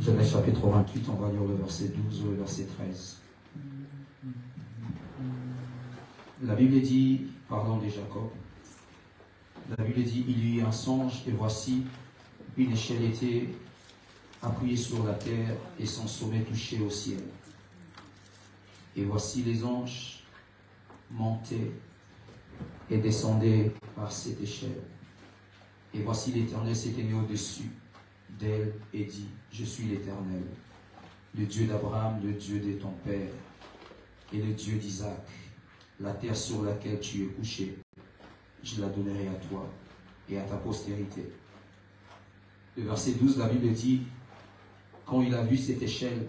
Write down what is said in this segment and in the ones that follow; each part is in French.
Genèse chapitre 28, on va lire le verset 12 ou le verset 13. La Bible dit, parlant de Jacob, la Bible dit, il y eut un songe et voici, une échelle était appuyée sur la terre et son sommet touchait au ciel. Et voici les anges montaient et descendaient par cette échelle. Et voici l'Éternel s'éteignait au-dessus d'elle et dit, je suis l'Éternel, le Dieu d'Abraham, le Dieu de ton père et le Dieu d'Isaac. La terre sur laquelle tu es couché, je la donnerai à toi et à ta postérité. Le verset 12, la Bible dit, quand il a vu cette échelle,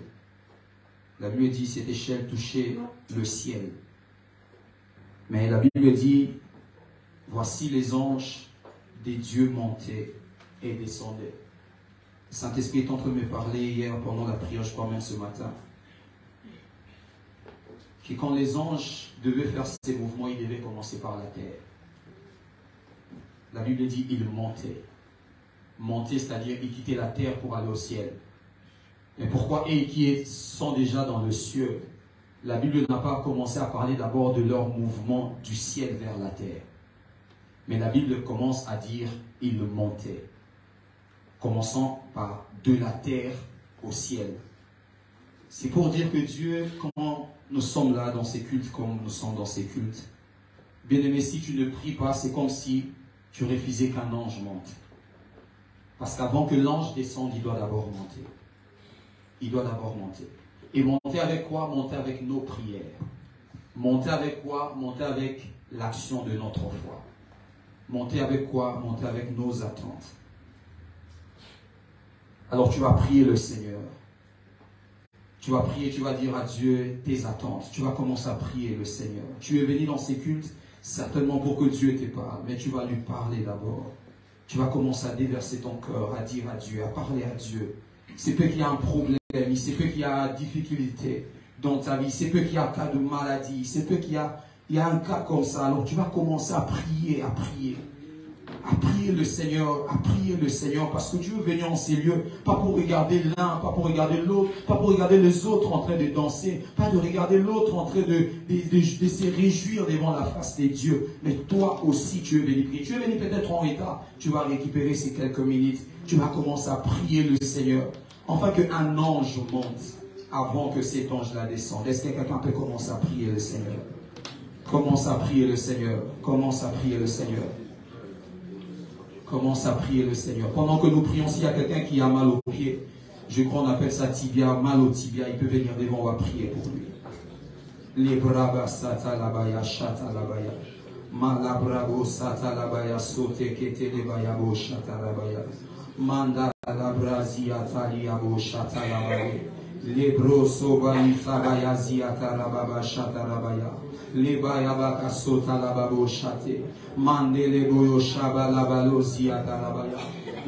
la Bible dit, cette échelle touchait le ciel. Mais la Bible dit, voici les anges des dieux montaient et descendaient. Le Saint-Esprit est en train de me parler hier pendant la prière, je crois même ce matin, que quand les anges devaient faire ces mouvements, ils devaient commencer par la terre. La Bible dit, ils montaient. Monter, c'est-à-dire ils quittaient la terre pour aller au ciel. Mais pourquoi eux qui sont déjà dans le ciel, la Bible n'a pas commencé à parler d'abord de leur mouvement du ciel vers la terre. Mais la Bible commence à dire, ils montaient. Commençant par de la terre au ciel. C'est pour dire que Dieu, quand nous sommes là dans ces cultes, comme nous sommes dans ces cultes, bien-aimé, si tu ne pries pas, c'est comme si tu refusais qu'un ange monte. Parce qu'avant que l'ange descende, il doit d'abord monter. Il doit d'abord monter. Et monter avec quoi? Monter avec nos prières. Monter avec quoi? Monter avec l'action de notre foi. Monter avec quoi? Monter avec nos attentes. Alors tu vas prier le Seigneur. Tu vas prier, tu vas dire à Dieu tes attentes. Tu vas commencer à prier le Seigneur. Tu es venu dans ces cultes certainement pour que Dieu te parle. Mais tu vas lui parler d'abord. Tu vas commencer à déverser ton cœur, à dire à Dieu, à parler à Dieu. C'est peut qu'il y a un problème, c'est peut qu'il y a une difficulté dans ta vie, c'est peut qu'il y a un cas de maladie, c'est peut qu'il y a un cas comme ça. Alors tu vas commencer à prier, à prier le Seigneur, parce que Dieu est venu en ces lieux, pas pour regarder l'un, pas pour regarder l'autre, pas pour regarder les autres en train de danser, pas de regarder l'autre en train de se réjouir devant la face des dieux, mais toi aussi tu es venu prier. Tu es venu peut-être en état, tu vas récupérer ces quelques minutes, tu vas commencer à prier le Seigneur, afin qu'un ange monte avant que cet ange-là descende. Est-ce que quelqu'un peut commencer à prier le Seigneur? Commence à prier le Seigneur, commence à prier le Seigneur. Commence à prier le Seigneur. Pendant que nous prions, s'il y a quelqu'un qui a mal au pied, je crois qu'on appelle ça tibia, mal au tibia, il peut venir devant, on va prier pour lui. Les brabas sata labaya shata labaya. Malabrabo sata labaya sote kete lebaya bo shata labaya. Manda labrazia talia bo shata labaya. Lebro soba ifabaya ziata lababa shata labaya. Lebaya baka sota lababo shate. Mandele boyo shaba labalo ziata labaya.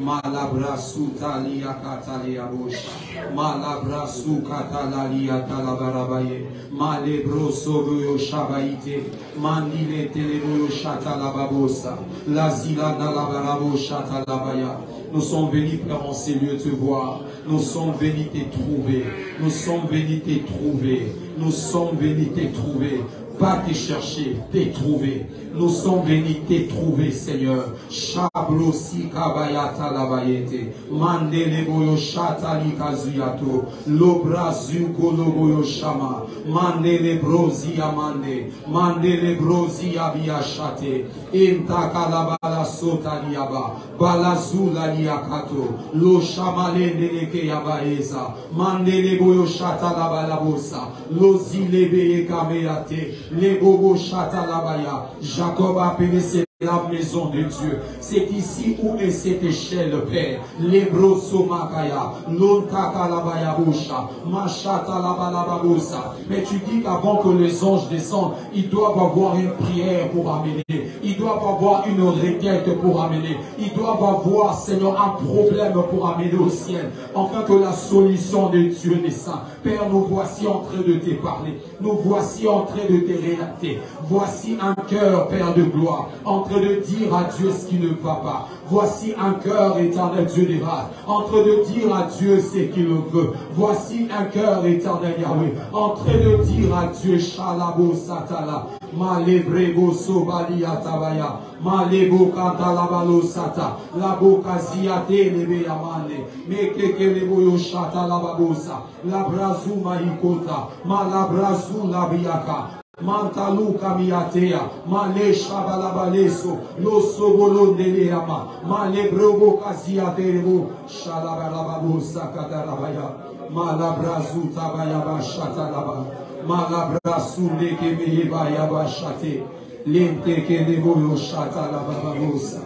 Malabrasu talia katalia bosha. Malabrasu katalalia talabarabaye. Malebroso boyo shabaite. Mandile teleboyo shatalababosa. Lazila dalabarabo shatalabaya. Nous sommes venus, Père, en ces lieux te voir. Nous sommes venus te trouver. Nous sommes venus te trouver. Nous sommes venus te trouver. Pas te chercher, te trouver. Nous sommes venus te trouver, Seigneur. Shabrosi kabayata labayete. Mandele boyo shatali kazuyato. Lobrazu koloboyo shama. Mandele brozi amande. Mandele brozi abiyashate. Intaka labala sotaliaba. Balazula liakato. Lo shamalende leke yabaeza. Mandele boyo shata labalabosa. Lo zilebe kameate. Les bobo chatalabaya. Jacob a appelé la maison de Dieu. C'est ici où est cette échelle, Père. Lebro somakaya. Lontaka labaya boucha. Machata labalababosa. Mais tu dis qu'avant que les anges descendent, ils doivent avoir une prière pour amener. Ils doivent avoir une requête pour amener. Ils doivent avoir, Seigneur, un problème pour amener au ciel. Afin que la solution de Dieu descende. Père, nous voici en train de te parler. Nous voici en train de te relater. Voici un cœur, Père de gloire, en train de dire à Dieu ce qui ne va pas. Voici un cœur éternel, Dieu des races, en train de dire à Dieu ce qu'il veut. Voici un cœur éternel, Yahweh, en train de dire à Dieu, Shalabo Satala, Malebrego Sobali Atabaya, Malebo Kantalabalo Sata, Labo Kaziate Lebe Yamane, Mekeke Lebo Yoshata Lababosa, Labrazuma Ikota, Malabrazu Labiaka. Mantalu kamiatea, male shabalabaleso, lo sobolo deleama, male brobo kaziaterebo, shalabalababu sakatarabaya, malabrazu tabayaba shatalaba, malabrazu lekemeyeba yaba shate, lente kenebo shatalababosa,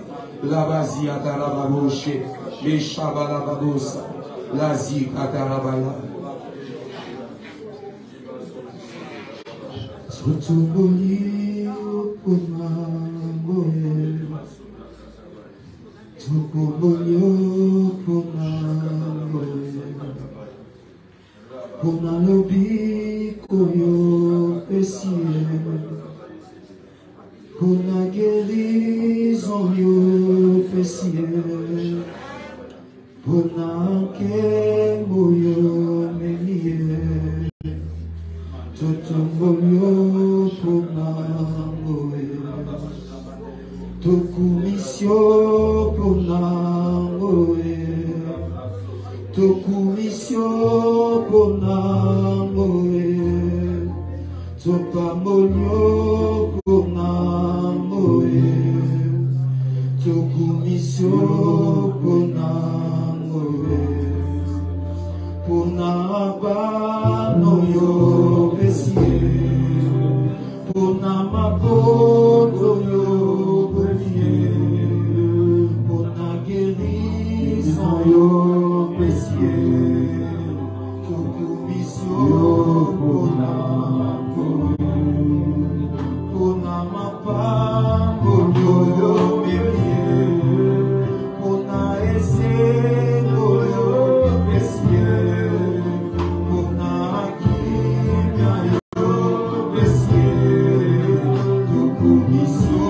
labaziatarababoshe, le shabalababosa, lazikatarabaya. Tutubuli upumangoe, tutubuli upumangoe, punalobi koyo pesie, punagerizo yo pesie, punake moyo melie. Tutumbolio punamoe, tukumisio punamoe, tukumisio punamoe, tupambolio punamoe, tukumisio punamoe, punabano yo. Punamapoto yo pesie, punagerizo yo pesie, tukumisio punamoe, punamapambo yo pesie, punaese yo pesie, punagimia yo pesie. Tukumisio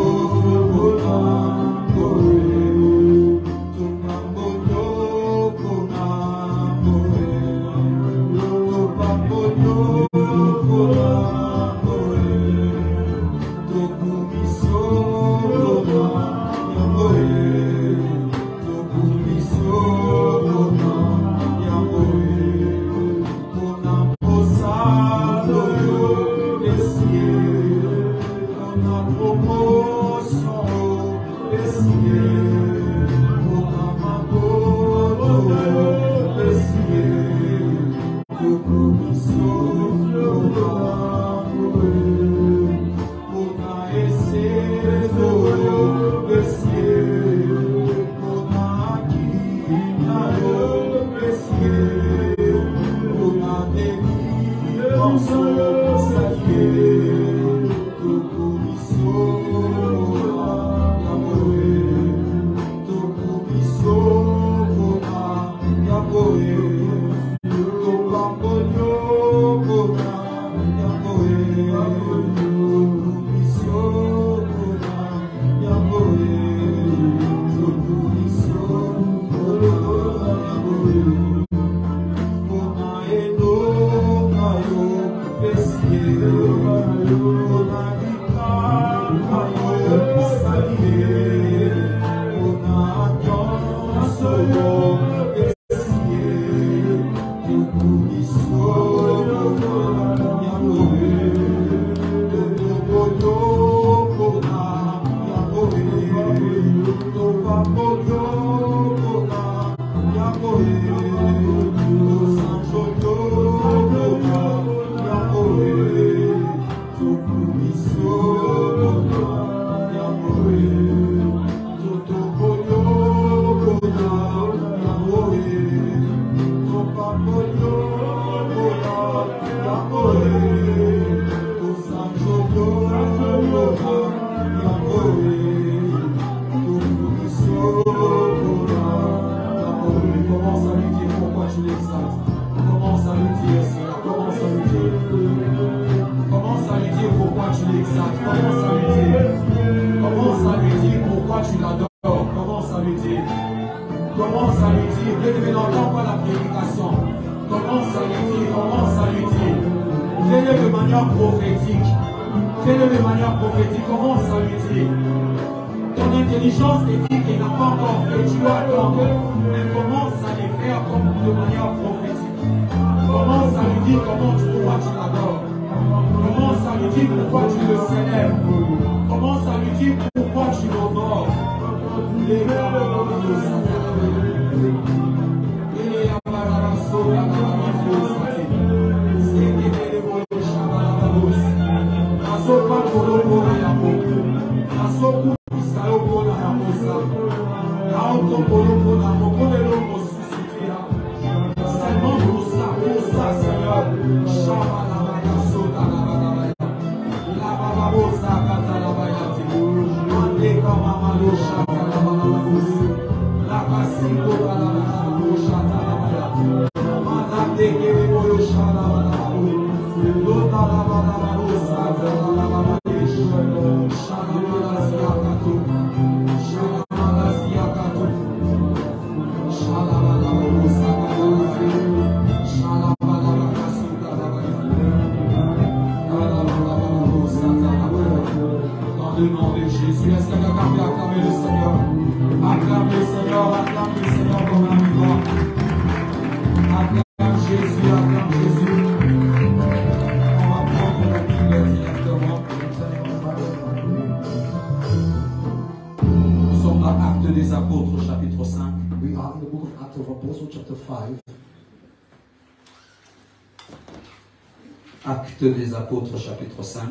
Actes des Apôtres, chapitre 5.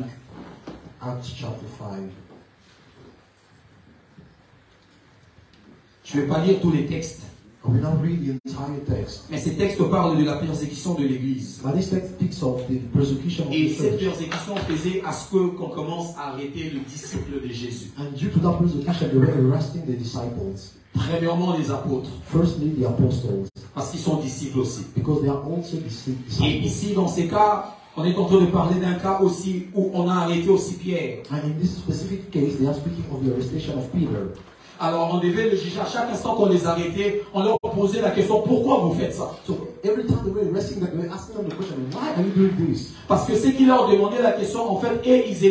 Acts chapter 5. Je ne vais pas lire tous les textes. I will not read the entire text. Mais ces textes parlent de la persécution de l'Église. But this text speaks of the persecution of Et the cette church. persécution faisait à ce qu'on commence à arrêter le disciple de Jésus. And due to that persecution, they were arresting the disciples. Premièrement, les apôtres. Firstly, the apostles. Parce qu'ils sont disciples aussi. Because they are also disciples. Et ici, dans ces cas, on est en train de parler d'un cas aussi où on a arrêté aussi Pierre. And in this specific case, they are speaking of the arrestation of Peter. Alors on devait le juger à chaque instant qu'on les arrêtait, on leur posait la question, pourquoi vous faites ça? So every time they were arresting them, they were asking them the question, why are you doing this? Parce que ceux qui leur demandaient la question, en fait, et ils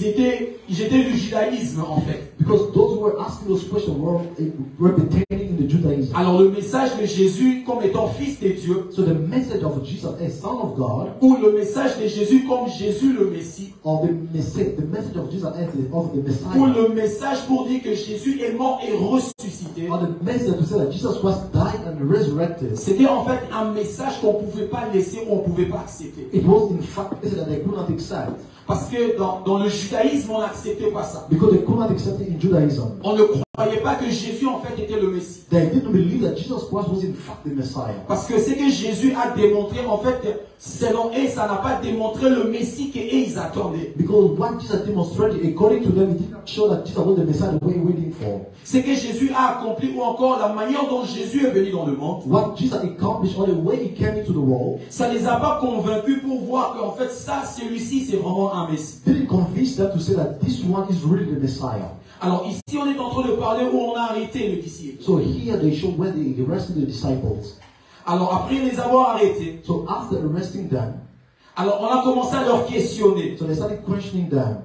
étaient du judaïsme, en fait. Because those who were asking those questions were pertaining in the Judaism. Alors le message de Jésus comme étant fils de Dieu, So the message of Jesus as Son of God, ou le message de Jésus comme Jésus le Messie, or the message of Jesus as of the Messiah, ou le message pour dire que Jésus est mort et ressuscité, or the message to say that Jesus was died and resurrected. c'était en fait un message qu'on ne pouvait pas laisser ou on ne pouvait pas accepter. It was in fact a message that they could not accept. Parce que dans le judaïsme, on n'acceptait pas ça. Because they could not accept it in Judaism. On ne croyait pas que Jésus en fait était le Messie. They didn't believe that Jesus Christ was in fact the Messiah. Parce que ce que Jésus a démontré, en fait, selon eux, ça n'a pas démontré le Messie qu'ils attendaient. Because what Jesus demonstrated, according to them, it did not show that Jesus was the Messiah they were waiting for. Ce que Jésus a accompli, ou encore la manière dont Jésus est venu dans le monde, What Jesus accomplished, or the way he came into the world, ça ne les a pas convaincus pour voir qu'en fait, ça, celui-ci, c'est vraiment un Messie. didn't convince them to say that this one is really the Messiah. Alors ici, on est en train de parler où on a arrêté le disciple. So here they show where they arrested the disciples. Alors après les avoir arrêtés, So after arresting them, alors on a commencé à leur questionner. so they started questioning them.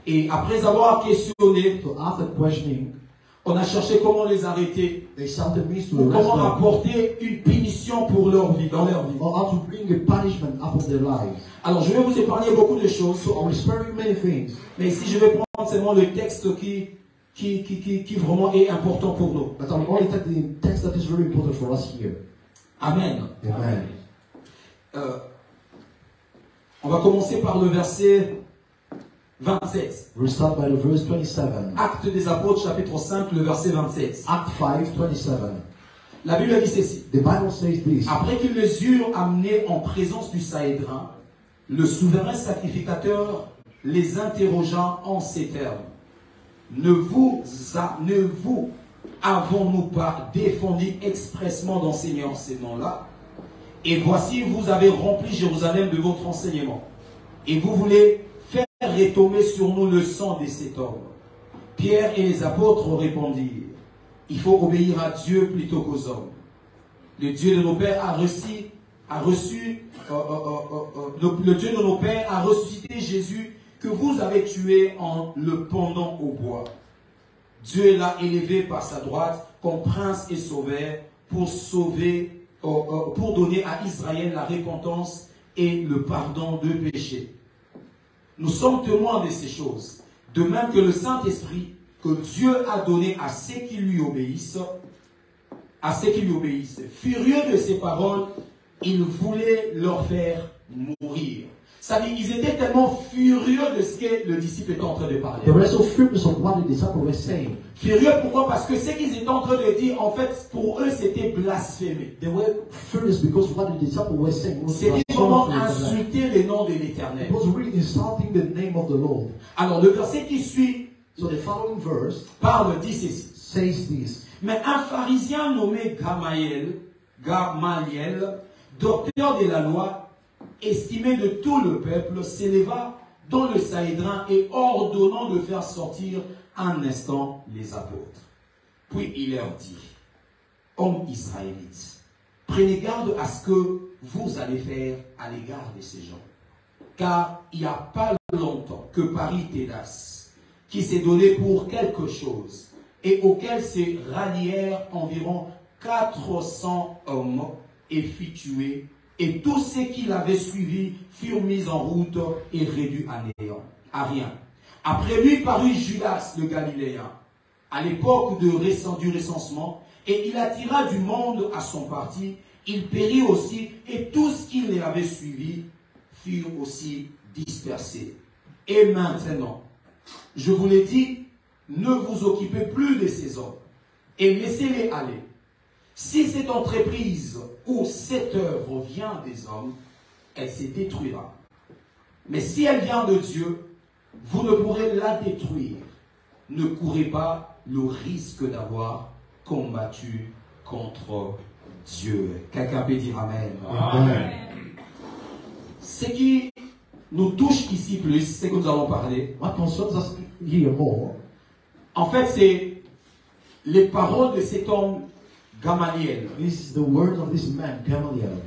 Et après avoir questionné, So after questioning, on a cherché comment les arrêter, they started means to ou arrest comment them, apporter une punition pour leur vie, dans leur vie. or how to bring a punishment upon their lives. Alors je vais vous épargner beaucoup de choses, So I will spare you many things. mais ici je vais prendre seulement le texte qui vraiment est important pour nous. But I will only take the text text that is very important for us here. Amen. Amen. On va commencer par le verset 27. We'll start by the verse 27. Actes des Apôtres, chapitre 5, le verset 27. Act 5, 27. La Bible dit ceci. The Bible says this. Après qu'ils les eurent amenés en présence du Sahédrin, le souverain sacrificateur les interrogea en ces termes. Ne vous avons-nous pas défendu expressement d'enseigner en ces noms-là? Et voici, vous avez rempli Jérusalem de votre enseignement. Et vous voulez faire retomber sur nous le sang de cet homme. Pierre et les apôtres répondirent. Il faut obéir à Dieu plutôt qu'aux hommes. Le Dieu de nos pères le Dieu de nos pères a ressuscité Jésus que vous avez tué en le pendant au bois. Dieu l'a élevé par sa droite comme prince et sauveur pour donner à Israël la repentance et le pardon de péchés. Nous sommes témoins de ces choses, de même que le Saint-Esprit que Dieu a donné à ceux qui lui obéissent, furieux de ces paroles, il voulait leur faire mourir. C'est-à-dire, ils étaient tellement furieux de ce que le disciple était en train de parler. They were so furious of what the disciples were saying. Furieux pourquoi? Parce que ce qu'ils étaient en train de dire, en fait, pour eux, c'était blasphémé. They were furious because what the disciples were saying was C'était vraiment insulter le nom de l'Éternel. It was really insulting the name of the Lord. Alors, le verset qui suit, So the following verse dit ceci. says this. Mais un pharisien nommé Gamaliel, docteur de la loi, estimé de tout le peuple, s'éleva dans le Sahédrin et ordonnant de faire sortir un instant les apôtres. Puis il leur dit, hommes israélites, prenez garde à ce que vous allez faire à l'égard de ces gens. Car il n'y a pas longtemps que Paris-Tédas, qui s'est donné pour quelque chose, et auquel se rallièrent environ 400 hommes, et fit tuer, et tous ceux qui l'avaient suivi furent mis en route et réduits à rien. Après lui parut Judas le Galiléen, à l'époque du recensement, et il attira du monde à son parti, il périt aussi, et tous qui l'avaient suivi furent aussi dispersés. Et maintenant, je vous l'ai dit, ne vous occupez plus de ces hommes, et laissez-les aller. Si cette entreprise ou cette œuvre vient des hommes, elle se détruira. Mais si elle vient de Dieu, vous ne pourrez la détruire. Ne courez pas le risque d'avoir combattu contre Dieu. Quelqu'un peut dire Amen. Amen. Ce qui nous touche ici plus, c'est que nous allons parler. What concerns us here more, en fait, c'est les paroles de cet homme Gamaliel. is the word of this man, Gamaliel.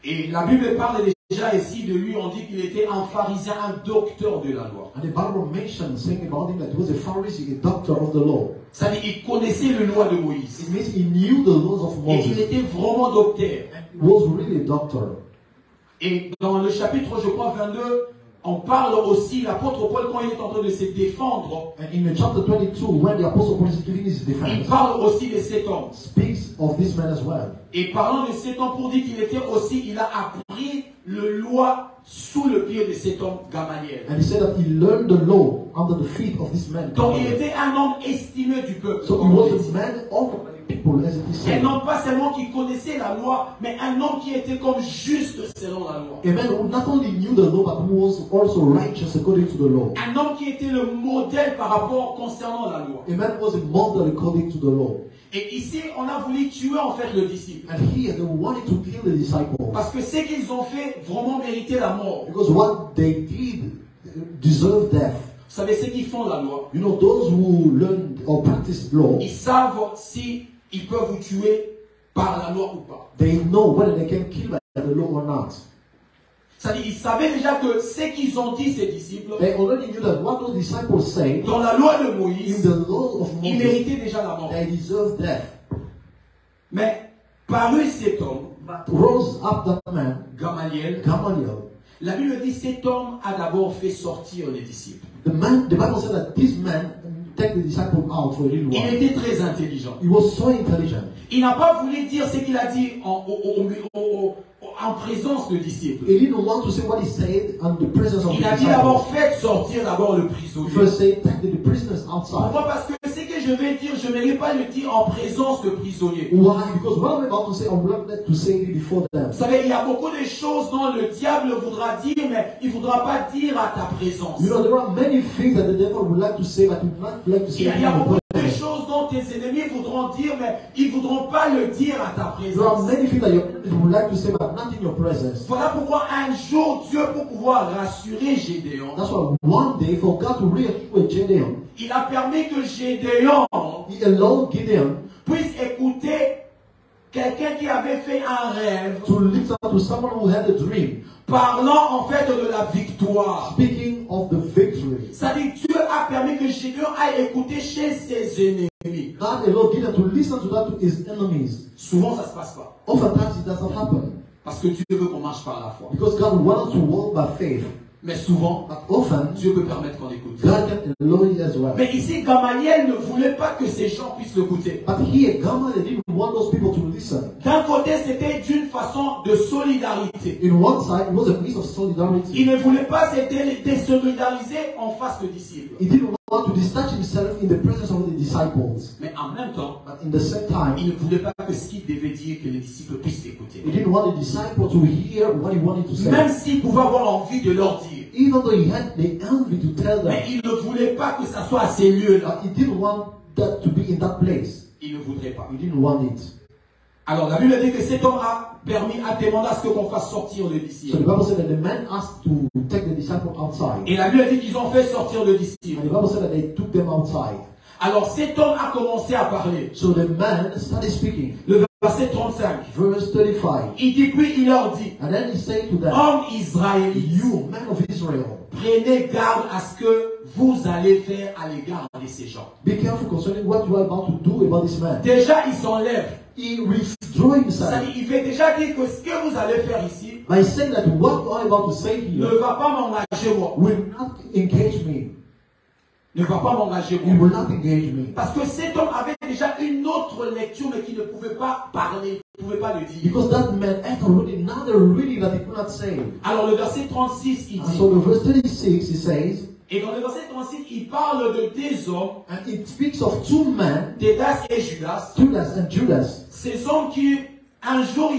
Et la Bible parle déjà ici de lui, on dit qu'il était un pharisien, un docteur de la loi. And the Bible mentions saying about him that he was a Pharisee, a doctor of the law. C'est-à-dire qu'il connaissait le loi de Moïse. It means he knew the laws of Et il Moses. était vraiment docteur. He was really a doctor. Et dans le chapitre, je crois, 22, on parle aussi, l'apôtre Paul, quand il est en train de se défendre, And in the chapter 22, when the Apostle Paul is giving his il defense, parle aussi de cet homme. speaks of this man as well. Et parlant de cet homme, pour dire qu'il était aussi, il a appris le loi sous le pied de cet homme Gamaliel. And he said that he learned the law under the feet of this man. Donc il Gamaliel. était un homme estimé du peuple. So he was a man of the people, as it is Et said. non pas seulement qui connaissait la loi, mais un homme qui était comme juste selon la loi. A man who not only knew the law, but who was also righteous according to the law. Un homme qui était le modèle par rapport concernant la loi. A man who was a model according to the law. Et ici, on a voulu tuer en fait le disciple. And here they wanted to kill the disciples. Parce que ce qu'ils ont fait vraiment méritait la mort. Because what they did deserved death. Vous savez, ceux qui font la loi, You know, those who learn or practice law, ils savent si ils peuvent vous tuer par la loi ou pas. they know whether they can kill by the law or not. C'est-à-dire, ils savaient déjà que ce qu'ils ont dit, ces disciples, They already knew that what those disciples say dans la loi de in Moïse, the law of ils Moses, méritaient déjà la mort. they deserve death. Mais parut cet homme, Rose up that man, Gamaliel, Gamaliel. la Bible dit cet homme a d'abord fait sortir les disciples. The Bible said that this man take the disciple out for a little Il while. était très intelligent. He was so intelligent. Il n'a pas voulu dire ce qu'il a dit en présence de disciples. He didn't want to say what he said in the presence of the Il a dit disciples. d'abord, faites sortir d'abord le prisonnier. First say, take the prisoners outside. Pourquoi? Parce que ce que je vais dire, je ne vais pas le dire en présence de prisonniers. Why? Because what I'm about to say, I'm not to say it before them. Vous savez, il y a beaucoup de choses dont le diable voudra dire, mais il ne voudra pas dire à ta présence. You know, there are many things that the devil would like to say, but he would not like to say Il y in a your beaucoup de presence. choses dont tes ennemis voudront dire, mais ils ne voudront pas le dire à ta There are présence. many things that your enemies would like to say, but not in your presence. Voilà pourquoi un jour, Dieu, pour pouvoir rassurer Gédéon, That's why one day, for God to reassure Gideon, il a permis que Gédéon he allowed Gideon puisse écouter quelqu'un qui avait fait un rêve, to listen to someone who had a dream, parlant en fait de la victoire. speaking of the victory. C'est-à-dire que Dieu a permis que Gédéon aille écouter chez ses ennemis. God allowed Gideon to listen to that to his enemies. Souvent, ça ne se passe pas. Oftentimes, it doesn't happen. Parce que Dieu veut qu'on marche par la foi. Because God wants us to walk by faith. Mais souvent, But often, Dieu peut permettre qu'on écoute. God can allow it as well. Mais ici, Gamaliel ne voulait pas que ces gens puissent l'écouter. But here, Gamaliel didn't want those people to listen. D'un côté, c'était d'une façon de solidarité. In one side, it was a piece of solidarity. Il ne voulait pas se désolidariser en face de disciples. He didn't want to detach himself in the presence of the disciples. Mais en même temps, But in the same time, il ne voulait pas que ce qu'il devait dire, que les disciples puissent l'écouter. he didn't want the disciples to hear what he wanted to say. Même s'il pouvait avoir envie de leur dire. Even though he had the envy to tell them, Mais il ne voulait pas que ça soit à ces lieux-là. but he didn't want that to be in that place. Il ne voudrait pas. He didn't want it. Alors la Bible dit que cet homme a demandé à ce qu'on fasse sortir le So disciple. the Bible said that the man asked to take the disciple outside. Et la Bible dit qu'ils ont fait sortir le And disciple. the Bible said that they took them outside. Alors cet homme a commencé à parler. So the man started speaking. Le verset 35. Verse 35. Il dit, puis il leur dit, And then he said to them, hommes israélites, you, men of Israel, prenez garde à ce que vous allez faire à l'égard de ces gens. be careful concerning what you are about to do about this man. Déjà, il s'enlève. He withdrew himself C'est-à-dire, il veut déjà dire que ce que vous allez faire ici by saying that what you are about to say ne here va pas m'engager moi. will not engage me. Ne va pas m'engager It moi. will not engage me. Parce que cet homme avait déjà une autre lecture, mais qui ne pouvait pas parler, ne pouvait pas le dire. Because that man had already another reading that he could not say. Alors le verset 36, il And dit, so the verse 36, he says, et dans le verset 36, il parle de deux hommes, and it speaks of two men, Tédas et Judas. Judas and Judas. Ces hommes qui, un jour,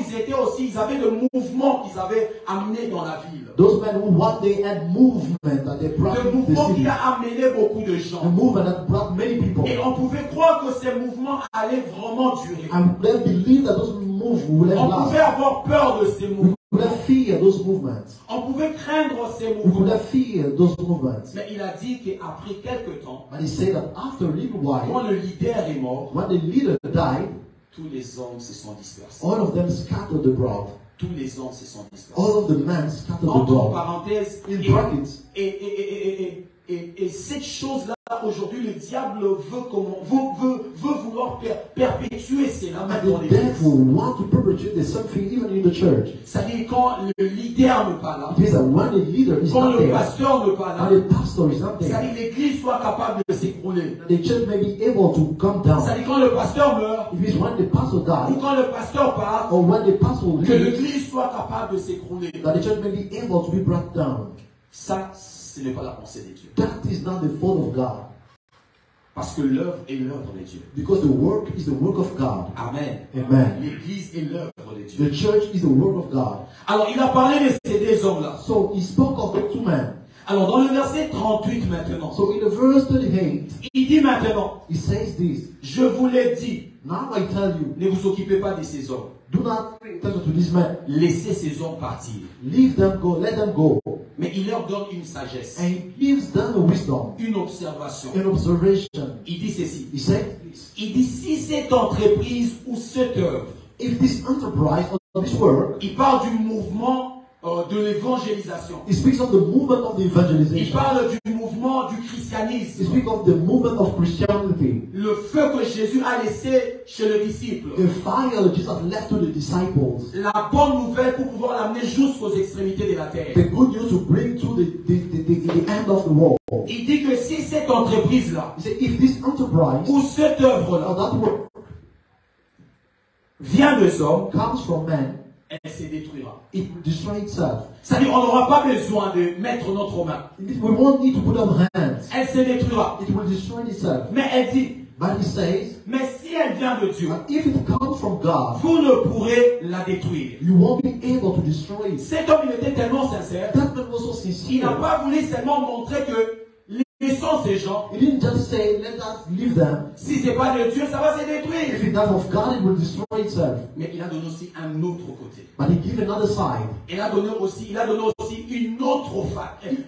ils avaient le mouvement qu'ils avaient amené dans la ville. Those men who one day had movement that they brought Le to the mouvement city. qui a amené beaucoup de A gens. movement that brought many people. Et on pouvait croire que ces mouvements allaient vraiment durer. And they believe that those moves will On last. pouvait avoir peur de ces mouvements. We could have fear those movements. On pouvait craindre ces We could mouvements. have fear those movements. Mais il a dit qu'après quelque temps, But he said that after a little while, quand le leader est mort, when the leader died, tous les hommes se sont dispersés. all of them scattered abroad. Tous les hommes se sont dispersés. All of the men scattered Entre abroad. parenthèses, In brackets, et cette chose-là, aujourd'hui, le diable veut vouloir perpétuer cela and même dans the l'église. devil want to perpetuate the same thing even in the church. C'est-à-dire quand le leader n'est pas là, It means that when the leader is quand not le there, pasteur n'est pas là, when the pastor is not there, c'est-à-dire l'église soit capable de s'écrouler. the church may be able to come down. C'est-à-dire quand le pasteur meurt, It means when the pastor ou dies, quand le pasteur part, or when the pastor que leaves, l'église soit capable de s'écrouler. that the church may be able to be brought down. Ça, ce n'est pas la pensée de Dieu. That is not the fault of God. Parce que l'œuvre est l'œuvre de Dieu. Because the work is the work of God. Amen. Amen. L'église est l'œuvre de Dieu. The church is the work of God. Alors, il a parlé de ces deux hommes-là. So he spoke of the two men. Alors, dans le verset 38 maintenant, So in the verse 38, il dit maintenant, he says this. je vous l'ai dit, Now I tell you, ne vous occupez pas de ces hommes. do not pay attention to these men. Laissez ces hommes partir. Leave them go, let them go. Mais il leur donne une sagesse, And he gives them a wisdom, une observation. an observation. Il dit ceci. He said this. Il dit, si cette entreprise ou cette œuvre, If this enterprise or this work, il parle du mouvement de l'évangélisation. it speaks of the movement of the Il evangelization. parle du mouvement du It christianisme. speaks of the movement of Christianity. Le feu que Jésus a laissé chez le disciple. The fire that Jesus left to the disciples. La bonne nouvelle pour pouvoir l'amener jusqu'aux extrémités de la terre. The good news to bring to the end of the world. Il dit que si cette entreprise-là, He said, if this enterprise ou cette or œuvre-là, that work vient des hommes, comes from man, elle se détruira. it will destroy itself. C'est-à-dire, on n'aura pas besoin de mettre notre main. We won't need to put up hands. Elle se détruira. It will destroy itself. Mais elle dit, But he says, mais si elle vient de Dieu, if it comes from God, vous ne pourrez la détruire. you won't be able to destroy it. Cet homme, il était tellement sincère, That man was so il n'a sincere. pas voulu seulement montrer que laissons ces gens, He didn't just say, let us leave them. si ce n'est pas de Dieu, ça va se If détruire. it's not of God, it will destroy itself. Mais il a donné aussi un autre côté. But he gave another side. Il a donné aussi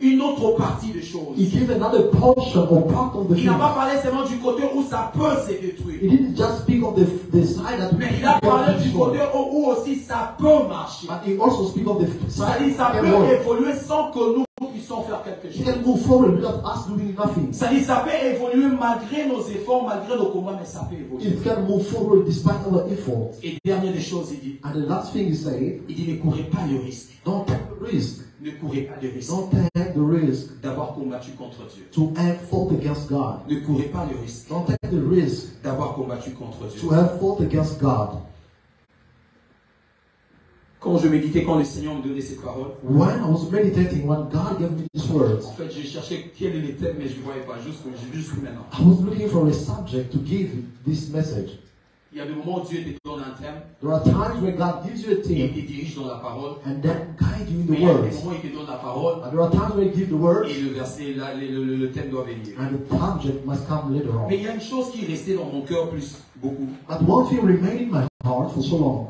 une autre partie de choses. He gave another portion or part of the Il n'a thing. pas parlé seulement du côté où ça peut se détruire. He didn't just speak of the side that Mais il a parlé du côté où aussi ça peut marcher. but he also speak of the side C'est-à-dire ça that peut can work. évoluer sans que nous puissions faire quelque He chose. can move forward without us doing nothing. C'est-à-dire ça peut évoluer malgré nos efforts, malgré nos combats, mais ça peut évoluer. It can move forward despite our efforts. Et dernière des choses, il dit, And the last thing he said, ne courez pas le risque. don't take the risk. Ne courez pas le risque Don't take the risk d'avoir combattu contre Dieu. to have fought against God. Ne courez pas le risque Don't take the risk d'avoir combattu contre Dieu. to have fought against God. Quand je méditais, quand le Seigneur me donnait cette parole, When I was meditating, when God gave me these words, en fait, je cherchais quel est le thème, mais je ne voyais pas, juste maintenant. I was looking for a subject to give this message. Il y a des moments où Dieu te donne un thème There are times where God gives you a et il theme te dirige dans la parole. and then guide you in Mais the il y a des words. moments où il te donne la parole And there are times where He gives the words et le verset, là, le thème doit venir. and the subject must come later Mais on. il y a une chose qui est restée dans mon cœur beaucoup, But one thing remained in my heart for so long,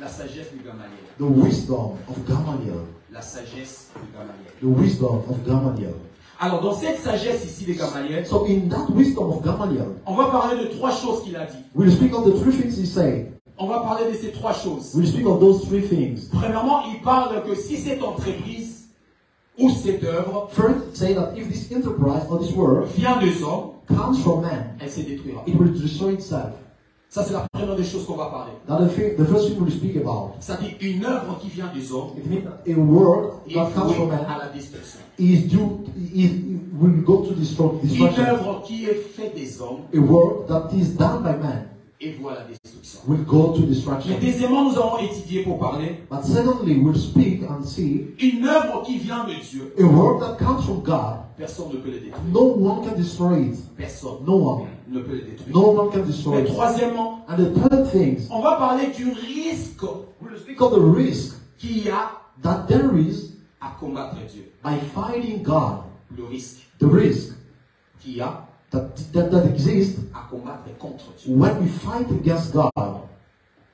la sagesse de Gamaliel. the wisdom of Gamaliel. La sagesse de Gamaliel. The wisdom of Gamaliel. Alors, dans cette sagesse ici de Gamaliel, So in that wisdom of Gamaliel, on va parler de trois choses qu'il a dit. we'll speak of the three things he said. On va parler de ces trois choses. We'll speak of those three things. Premièrement, il parle que si cette entreprise ou cette œuvre First, say that if this enterprise or this work vient des hommes, comes from man, elle se détruira. it will destroy itself. Ça, c'est la première des choses qu'on va parler. Now the first thing we'll speak about, C'est-à-dire une œuvre qui vient des hommes it means that a work est that comes from vouée man à la destruction. will go to Une destruction. œuvre qui est faite des hommes A work that is done by man est vouée à la destruction. will go to Mais destruction. deuxièmement, nous allons étudier pour parler But secondly, we'll speak and see une œuvre qui vient de Dieu. a work that comes from God. Personne ne peut le détruire. No one can destroy it. Personne No one. ne peut le détruire. No one can destroy Mais it. troisièmement, And the third thing, on va parler du risque we'll speak of the risk qu'il y a that there is à combattre Dieu. by fighting God. Le risque The risk qu'il y a that exists à combattre contre Dieu. when we fight against God.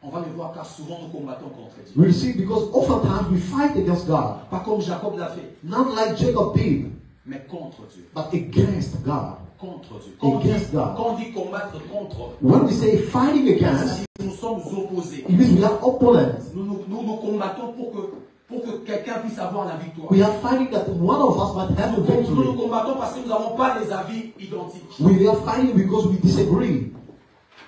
On va le voir car souvent nous combattons contre Dieu. We'll see because oftentimes we fight against God. Pas comme Jacob l'a fait, Not like Jacob did, mais contre Dieu. but against God. Contre Dieu. Quand Against God. on dit combattre contre, When we say fighting ça against, dit que nous sommes opposés. it means we are opponents. Nous combattons pour que quelqu'un puisse avoir la victoire. We are fighting that one of us might have the Nous nous victory. combattons parce que nous n'avons pas les avis identiques. We are fighting because we disagree.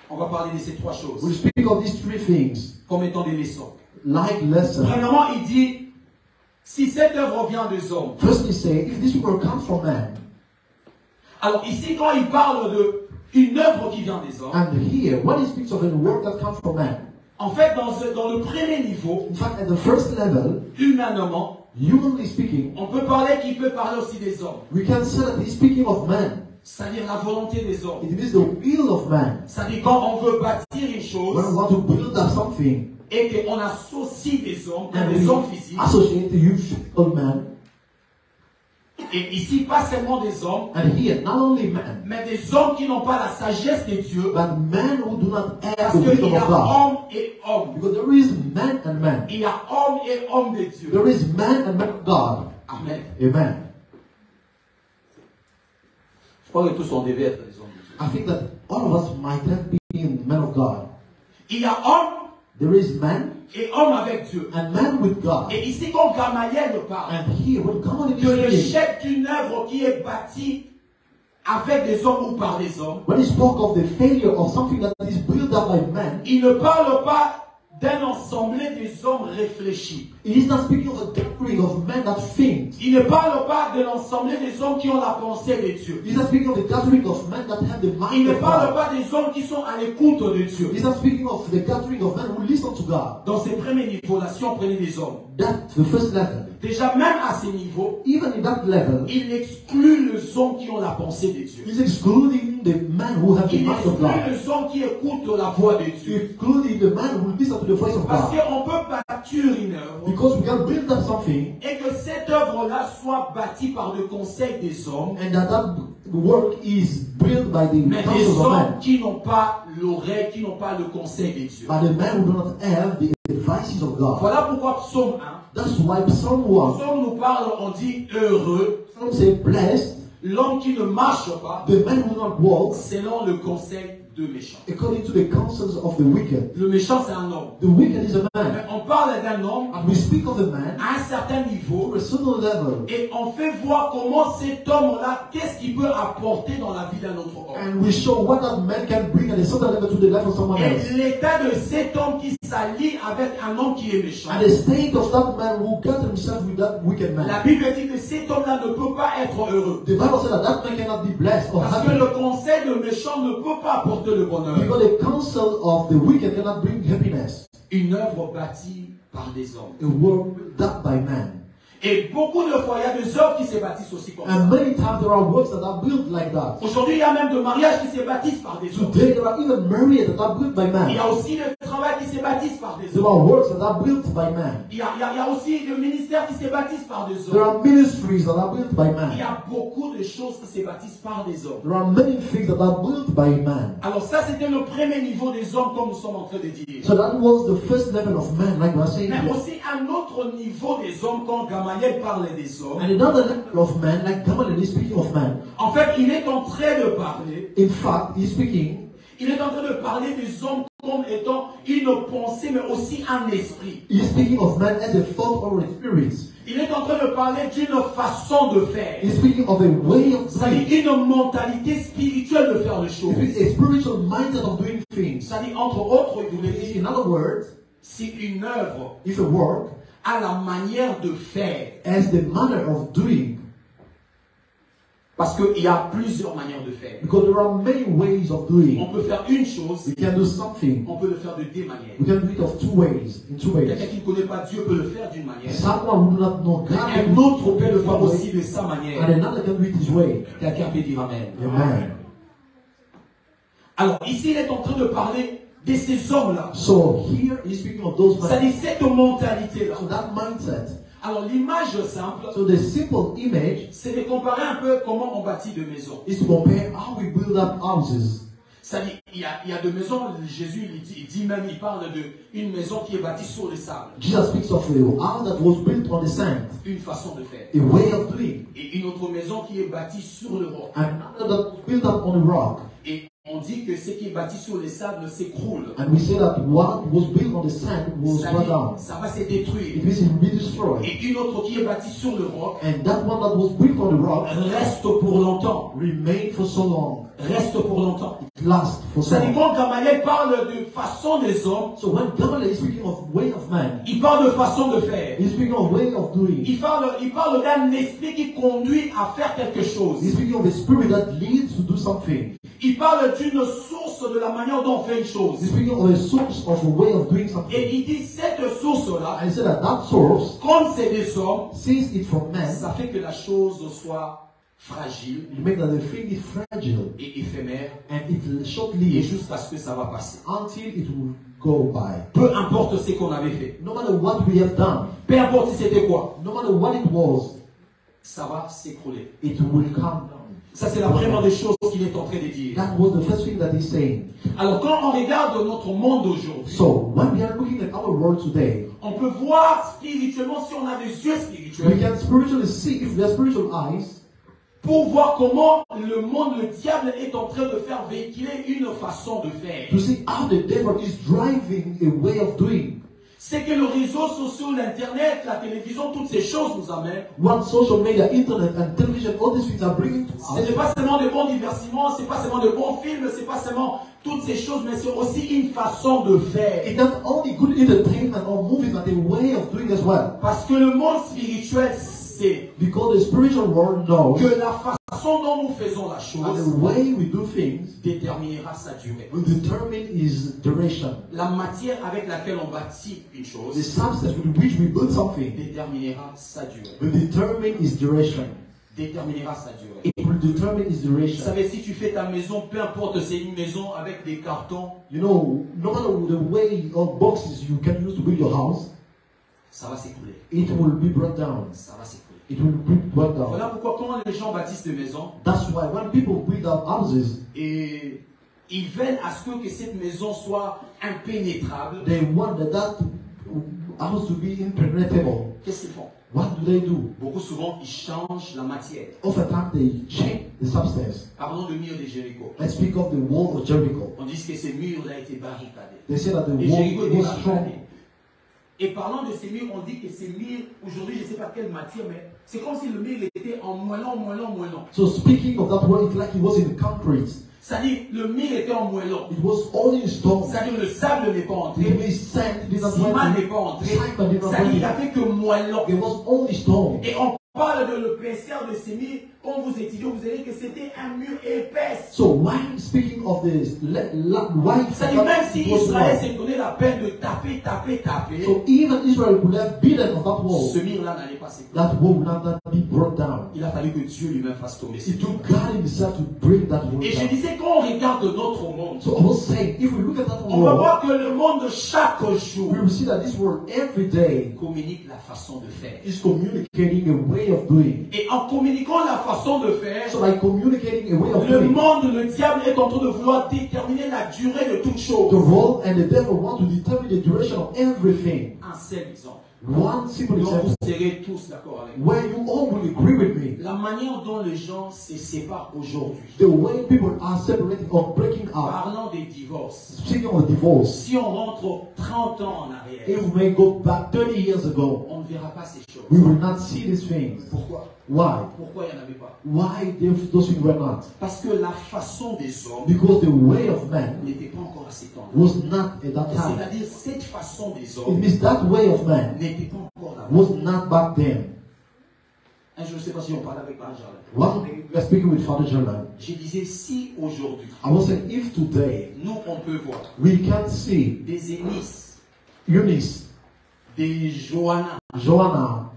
On va parler de ces trois choses We speak of these three things comme étant des leçons. like lessons. Premièrement, il dit, si cette œuvre vient des hommes. First, we say, if this work comes from man, Alors ici, quand il parle de une œuvre qui vient des hommes, and here, when he speaks of a work that comes from man, en fait, dans le premier niveau, in fact, at the first level, humainement, humanly speaking, on peut parler qu'il peut parler aussi des hommes. we can say that he's speaking of man. C'est-à-dire la volonté des hommes. It is the will of man. C'est-à-dire quand on veut bâtir une When we chose want to build up something, et qu'on associe des hommes, and des we hommes physiques, associate the physical man, et ici pas seulement des hommes, and here, not only man, mais des hommes qui n'ont pas la sagesse de Dieu, but men who do not have parce the qu'il wisdom y of a God. homme et homme. Because there is man and man. Il y a homme et homme de Dieu. There is man and man of God. Amen. Amen. Je crois que tous on devait être des hommes de Dieu. I think that all of us might have been men of God. Il y a homme There is man et homme avec Dieu. and man with God. Et ici, quand Gamaliel parle And here, when God is de speaking, l'échec d'une œuvre qui est bâtie avec des hommes ou par des hommes, when he spoke of the failure of something that is built up by man, il ne parle pas d'un ensemble des hommes réfléchis. He is not speaking of a gathering of men that think. Il ne parle pas de l'ensemble des hommes qui ont la pensée de Dieu. He is not speaking of the gathering of men that have the Il mind ne of parle God. pas des hommes qui sont à l'écoute de Dieu. He is not speaking of the gathering of men who listen to God. Dans ces premiers niveaux, là, si on prenait des hommes, That's the first level. déjà même à ces niveaux, Even in that level, il exclut les hommes qui ont la pensée de Dieu. he's excluding the men who have the Il mind of exclut God. les hommes qui écoutent la voix de Dieu. Including the man who listen to the voice of Parce God. qu'on peut bâtir une œuvre Because we can build up something, et que cette œuvre-là soit bâtie par le conseil des hommes, and that work is built by the mais des counsel of hommes men. qui n'ont pas l'oreille, qui n'ont pas le conseil de Dieu. By the men who do not have the advices of God. Voilà pourquoi Psaume 1, That's why Psalm 1, Psaume nous parle, on dit heureux, Psalm says, blessed, l'homme qui ne marche pas the man who do not walk selon le conseil de méchant. according to the counsels of the wicked. Le méchant, c'est un homme. The wicked is a Mais man. on parle d'un homme And we speak of a man à un certain niveau to a certain level. et on fait voir comment cet homme-là, qu'est-ce qu'il peut apporter dans la vie d'un autre homme. And we show what that man can bring at a certain level to the life of someone else. Et l'état de cet homme qui s'allie avec un homme qui est méchant. And the state of that man who got himself with that wicked La man. Bible dit que cet homme-là ne peut pas être heureux. The Bible says that that man cannot be blessed or Parce que happy. le conseil de méchant ne peut pas apporter le bonheur. Because the counsel of the wicked cannot bring happiness. Une œuvre bâtie par des hommes. A work built up by man. Et beaucoup de fois, il y a des œuvres qui se bâtissent aussi comme ça. And many times there are works that are built like that. Aujourd'hui, il y a même des mariages qui se bâtissent par des hommes. Today there are even marriages that are built by Il y man. a aussi le travail qui se bâtissent par des There hommes. are works that are built by man. Il y a aussi des ministères qui se bâtissent par des There hommes. are ministries that are built by Il y man. a beaucoup de choses qui se bâtissent par des hommes. There are many things that are built by man. Alors ça, c'était le premier niveau des hommes, comme nous sommes en train de dire. So that was the first level of man, like we are saying Mais here. aussi un autre niveau des hommes, quand Gamaliel parle des hommes. And another level of man, like Gamaliel is speaking of man. En fait, il est en train de parler. In fact, he's speaking. Il est en train de parler des hommes comme étant une pensée, mais aussi un esprit. He's speaking of man as a thought or a spirit. Il est en train de parler d'une façon de faire. He's speaking of a way of C'est-à-dire doing. une mentalité spirituelle de faire les choses. A spiritual mindset of doing things. C'est-à-dire, entre autres, il voulait dire, In other words, si une œuvre if a work a la manière de faire, as the manner of doing, parce qu'il y a plusieurs manières de faire. because there are many ways of doing. On peut faire une chose, We can do something. on peut le faire de deux manières. We can do it of two ways. In two ways. Quelqu'un qui ne connaît pas Dieu peut le faire d'une manière. Someone who do not know God Un can do autre peut le it faire one aussi way, de sa manière. and another can do it his way. Quelqu'un peut dire Amen. Amen. Alors, ici, il est en train de parler de ces hommes-là. So here he's speaking of those men. C'est-à-dire cette mentalité-là. So that mindset. Alors, l'image simple, So the simple image c'est de comparer un peu comment on bâtit des maisons. is to compare how we build up houses. C'est-à-dire, il y a des maisons, Jésus il dit même, il parle d'une maison qui est bâtie sur le sable. Jesus speaks of a house that was built on the sand, Une façon de faire. a way of doing. Et une autre maison qui est bâtie sur le roc. Another that was built up on a rock. Et on dit que ce qui est bâti sur le sable s'écroule. And we say that what was built on the sand was brought down. Ça va se détruire. It will be destroyed. Et une autre qui est bâtie sur le roc And that one that was built on the rock reste pour longtemps. remained for so long. Reste pour longtemps. It lasts for so C'est-à-dire long. quand Gamaliel parle de façon des hommes, So when Gamaliel is speaking of way of man, il parle de façon de faire. he's speaking of way of doing. Il parle d'un esprit qui conduit à faire quelque chose. He's speaking of a spirit that leads to do something. Il parle d'une source de la manière dont on fait une chose. He's speaking of a source of a way of doing something. Et il dit cette source-là, And he said that source, comme c'est des hommes, since it's from man, ça fait que la chose soit fragile it makes that the thing is fragile et éphémère and it's et short-lived jusqu'à ce que ça va passer. until it will go by. Peu importe ce qu'on avait fait, No matter what we have done, peu importe si c'était quoi, no matter what it was, ça va s'écrouler. it will come down. Ça, c'est la première des choses qu'il est en train de dire. That was the first thing that he's saying. Alors, quand on regarde notre monde aujourd'hui, So, when we are looking at our world today, on peut voir spirituellement, si on a des yeux we spirituels, can spiritually see, if we have spiritual eyes, pour voir comment le monde, le diable est en train de faire véhiculer une façon de faire. to see how the devil is driving a way of doing. c'est que le réseau social, l'internet, la télévision, toutes ces choses nous amènent. What social media, internet, and television, all these things are bringing to Ce us. n'est pas seulement de bons divertissements, ce n'est pas seulement de bons films, ce n'est pas seulement toutes ces choses, mais c'est aussi une façon de faire. It's not only good entertainment or movies, but a way of doing as well. Parce que le monde spirituel sait Because the spiritual world knows que la façon dont nous faisons la that chose the way we do things déterminera sa durée. will determine its duration. La matière avec laquelle on bâtit une The chose substance with which we build something déterminera sa durée. will determine its duration. Déterminera sa durée. It will determine its Vous duration. savez, si tu fais ta maison, peu importe, c'est une maison avec des cartons, You know, no matter the way or boxes you can use to build your house, ça va s'écrouler. it will be brought down. Ça va s'écrouler. It will be brought Voilà down. pourquoi quand les gens bâtissent des maisons, That's why when people build up houses, et ils veulent à ce que cette maison soit impénétrable, they want that house to be impenetrable. qu'est-ce qu'ils font? What do? Beaucoup souvent, ils changent la matière. Oftentimes they change the substance. Parlons du mur de Jéricho. Let's speak of the wall of Jericho. On dit que ces murs ont été barricadés. They say that the Et Jéricho wall était was strong. barricadé. Et parlant de ces murs, on dit que ces murs, aujourd'hui, je ne sais pas quelle matière, mais c'est comme si le mur était en moellon. So speaking of that wall, it's like it was in concrete. C'est-à-dire, le mur était en moellon. It was all in stone. C'est-à-dire, le sable n'est pas entré, It was sand, it did le not ciment went n'est pas entré. Ciment did not C'est-à-dire, il n'y went avait que moellon. It was only stone. Et on parle de l'épaisseur de ces murs. Quand vous étudiez, vous allez que c'était un mur épaisse. So when speaking of this, why C'est-à-dire, même si Israël s'est donné la peine de taper, so even Israel would have beaten of that wall, ce mur-là n'allait pas s'écrouler. that wall would not be brought down. Il a fallu que Dieu lui-même fasse tomber ce It mur. took God himself to bring that wall Et je down. disais, quand on regarde notre monde, So I was saying, if we look at that on va wall, voir que le monde chaque jour we will see that this world every day communique la façon de faire. is communicating a way of doing. Et en communiquant la façon de faire, So by communicating a way of le doing, monde, le diable est en train de vouloir déterminer la durée de toute the chose. world and the devil want to determine the duration of everything. Un seul exemple. One simple Donc vous example, serez tous d'accord avec moi. where you all will agree with me, La manière dont les gens se séparent aujourd'hui. the way people are separating or breaking up. Parlant des divorces. Speaking of divorce, Si on rentre 30 ans en arrière, if we go back 30 years ago, on ne verra pas ces choses. we will not see these things. Pourquoi? Why? Pourquoi il n'y en avait pas? Why those things were not? Parce que la façon des hommes Because the way of man n'était pas encore assez tendue. was not at that time. C'est-à-dire, cette façon des It hommes means that way of man n'était pas encore là. was not back then. Je ne sais pas si on parle avec Paul Jardin. One, we are speaking with Father German. Je disais, si aujourd'hui, I was saying, if today nous, on peut voir we can see des Énice, Eunice, des Johanna, Joanna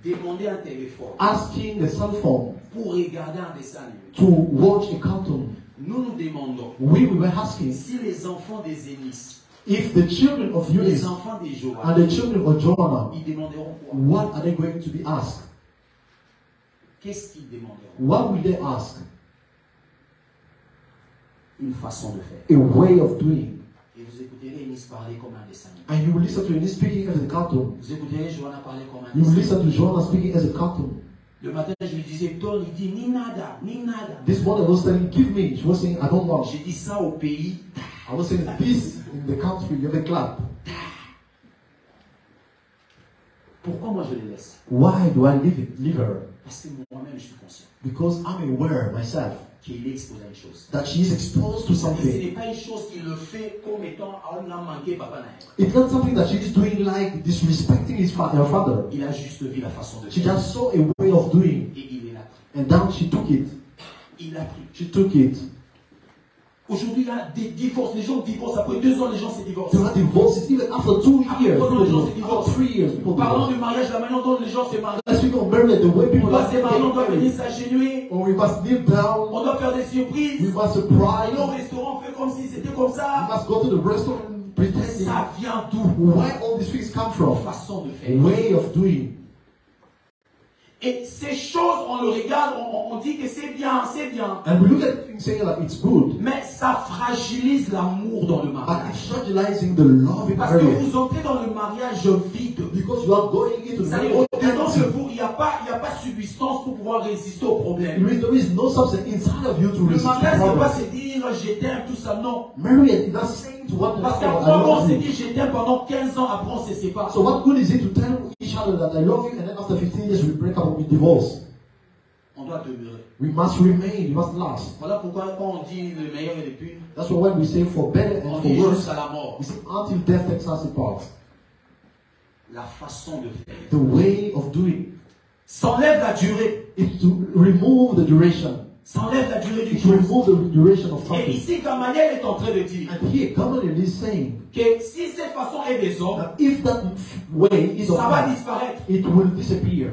demander un téléphone asking the cell phone pour regarder un dessin animé, to watch a cartoon, nous nous demandons we were asking si les enfants des Énice, if the children of les Eunice enfants des and Johanna, the children of Joanna, ils demanderont quoi? what are they going to be asked? Qu'est-ce qu'ils demanderont? What will they ask? Une façon de faire. A way of doing. Et vous écouterez Énice parler comme un dessin animé. And you will listen to Eunice speaking as a cartoon. Vous écouterez Johanna parler comme un You will dessin listen to Joanna speaking as a cartoon. Le matin, je lui disais, Ton, il dit ni nada, ni nada. This morning I was telling, give me. She was saying, I don't want. J'ai dit ça au pays. I was saying, this in the country, you have a clap. Pourquoi moi je les laisse? Why do I leave her? Parce que moi-même, je suis conscient Because I'm aware myself qu'il est exposé à une chose. that she is exposed to Et ce n'est something. pas une chose qu'il le fait comme étant on a manqué papa naïf. It's not something that she is doing like disrespecting her father. Il a juste vu la façon de She faire. just saw a way of doing, Et il l'a pris. and then she took it. Il l'a pris. She took it. Aujourd'hui, il y a des divorces. Les gens divorcent. Après 2 ans, les gens se divorcent. There are divorces even after 2 years. After 3 years, people Parlons divorce. du mariage, la manière dont les gens se marient. Let's speak of marriage, the way On people doit are se marier, on doit venir married. s'agenouiller. Or we must kneel down. On doit faire des We surprises. must Aller surprise. au restaurant, on fait comme si c'était comme We ça. must go to the restaurant pretending. Ça vient d'où? Where all these things come from? Façon de faire. Way of doing. Et ces choses, on le regarde, on dit que c'est bien, c'est bien. And we look at things saying like it's good. Mais ça fragilise l'amour dans le But mariage. it's fragilizing the love in Parce que marriage. vous entrez dans le mariage vide. Because you are going into the C'est-à-dire, marriage au-dedans de empty. vous, il n'y a pas subsistance pour pouvoir résister au problème. There is no substance inside of you to Le resist the mariage, c'est pas problem. se dire je t'aime, tout ça, non. Marriage is not saying to one Parce another, qu'à un I moment, on love s'est you. dit je t'aime pendant 15 ans, après on se sépare. So what good is it to tell each other that I love you and then after 15 years we break up and we divorce? On doit demeurer. We must remain, we must last. Voilà pourquoi quand on dit le meilleur est le pire, That's why when we say for better on and dit for worse, jusqu'à la mort. we say until death takes us apart. La façon de faire. The way of doing S'enlève la durée. is to remove the duration. S'enlève la durée du To jour. remove the duration of Et something. ici, Gamaliel est en train de dire And here, Gamaliel is saying que si cette façon est des hommes, that if that way is of ça va man, disparaître. it will disappear.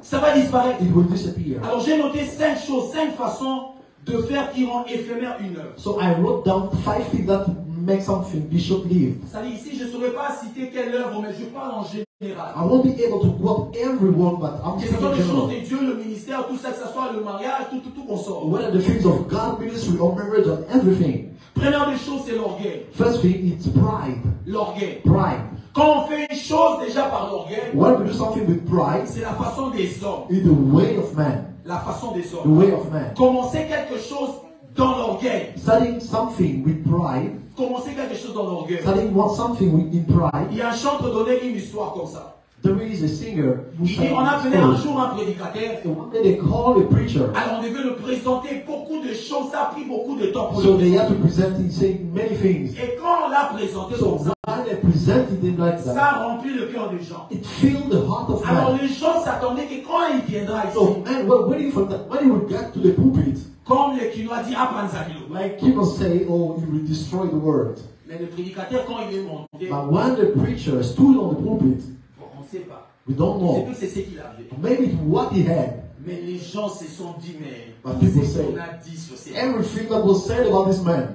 Ça va disparaître. It will disappear. Alors j'ai noté 5 choses, 5 façons de faire qui rend éphémère une œuvre. So I wrote down 5 things that make something be short-lived. C'est-à-dire ici, je ne saurais pas citer quelle œuvre, mais je parle en général. I won't be able to quote every word, but I'm Que ce speaking soit les choses general. de Dieu, le ministère, tout ça, que ce soit le mariage, tout qu'on sort. What are the things of God, ministry, or marriage, and everything? Première des choses, c'est l'orgueil. First thing, it's pride. L'orgueil. Pride. Quand on fait une chose déjà par l'orgueil, When we do something with pride, c'est la façon des hommes. it's the way of man. La façon des The hommes. way of man. Commencer quelque chose dans l'orgueil. Starting something with pride, Commencer quelque chose dans l'orgueil. starting something in pride. Il y a un chanteur donné une histoire comme ça. There is a singer who Il dit, on appelait un jour un prédicateur. and one day they call a preacher. Alors on devait le présenter beaucoup de choses, ça a pris beaucoup de temps pour So le they présenter. had to present him saying many things. Et quand on l'a présenté So comme ça, when they presented him like ça that, a rempli le cœur des gens. it filled the heart of Alors man. les gens s'attendaient que quand il viendra ici, So man were waiting for that. When he would get to the pulpit, comme le Kinois dit, Apanzakilo. like people say, oh, he will destroy the world. Mais le prédicateur, quand il est monté, But when the preacher stood on the pulpit, bon, on ne sait pas. we don't C'est know. que c'est ce qu'il avait. Maybe it's what he had. Mais les gens se sont dit, mais But people c'est ce say, qu'on a dit sur ces gens. everything that was said about this man,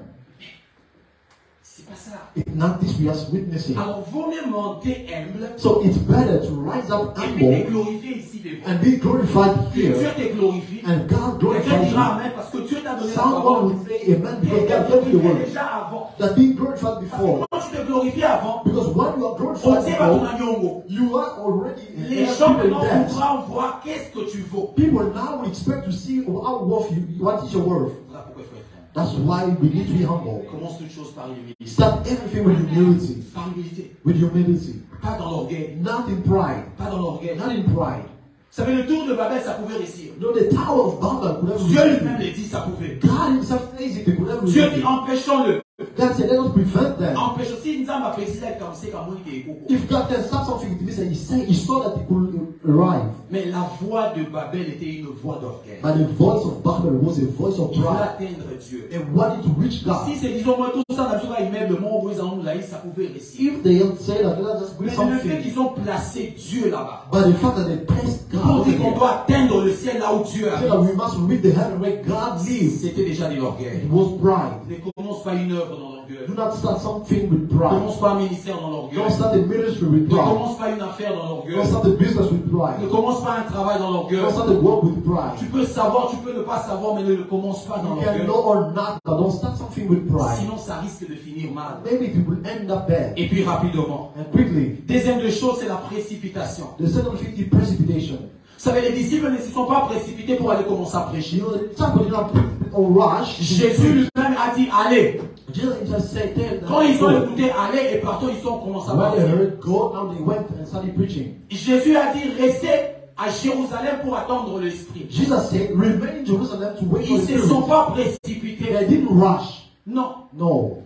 C'est pas ça. it's not this we are witnessing. Alors vaut mieux monter humble So it's better to rise up et puis te humble glorifier ici devant. and be glorified Que Dieu here, te glorifie. and God Quelqu'un glorifies dira you. Amen parce que Dieu t'a donné la Someone parole. will say amen Et because t'a God gave you the glorifié word. déjà avant. That being glorified Parce que before. quand tu te glorifies avant, Because when you are on glorified sait pas ton before, anyongo. you are already Les have gens people maintenant in debt. voudront voir qu'est-ce que tu vaux. People now will expect to see how worth you, what is your worth. Voilà pourquoi il faut être humble. That's why we need to be humble. Commence toute chose par l'humilité. Start everything with humility. Par l'humilité. With humility. Pas dans l'orgueil. Not in pride. Pas dans l'orgueil. Not in pride. Vous savez, le tour de Babel, ça pouvait réussir. No, the Tower of Babel could never Dieu receive lui-même it. l'a dit, ça pouvait. God himself says it, they could never Dieu receive dit, it. empêchons-le. God said, let us prevent them. Empêchons. Si nous avons apprécié la comme il est beaucoup. If God can stop something, it means that he saw that it could arrive. Mais la voix de Babel était une voix d'orgueil. But the voice of Babel was a voice of Il voulait pride. atteindre Dieu. They wanted to reach God. Si c'est, disons, moi, tout ça, dans le immeuble, mon bruit, ça pouvait réussir. If they had said that, let us just bring Mais le fait something. qu'ils ont placé Dieu là-bas, But the fact that they placed pour God dire qu'on there, doit atteindre le ciel là où Dieu say that habite, we must reach the heaven where God lives. c'était déjà de l'orgueil. It was pride. Ne commence pas une œuvre dans l'orgueil. Do not start something with Ne pride. commence pas un ministère dans l'orgueil. Don't start a ministry with Ne pride. commence pas une affaire dans l'orgueil. Don't start a business with Ne pride. commence pas un travail dans l'orgueil. Don't start a work with pride. Tu peux savoir, tu peux ne pas savoir, mais ne le commence pas dans You can l'orgueil. know or not, but don't start something with pride. Sinon, ça risque de finir mal. Maybe it will end up bad. Et puis, rapidement. And quickly, Deuxième des choses, c'est la précipitation. the second thing is precipitation. Vous savez, les disciples ne se sont pas précipités pour aller commencer à prêcher. You know, the disciples did not rush. Jésus lui-même a dit, allez. Jesus himself said, "Tell them Quand ils ont to go." écouté, allez et partons, ils ont commencé à When they partir. heard go, now they went and started preaching. Jésus a dit, restez à Jérusalem pour attendre l'Esprit. Jesus said, remain in Jerusalem to wait for Ils the ne se sont Spirit. pas précipités. They didn't rush. Non, No.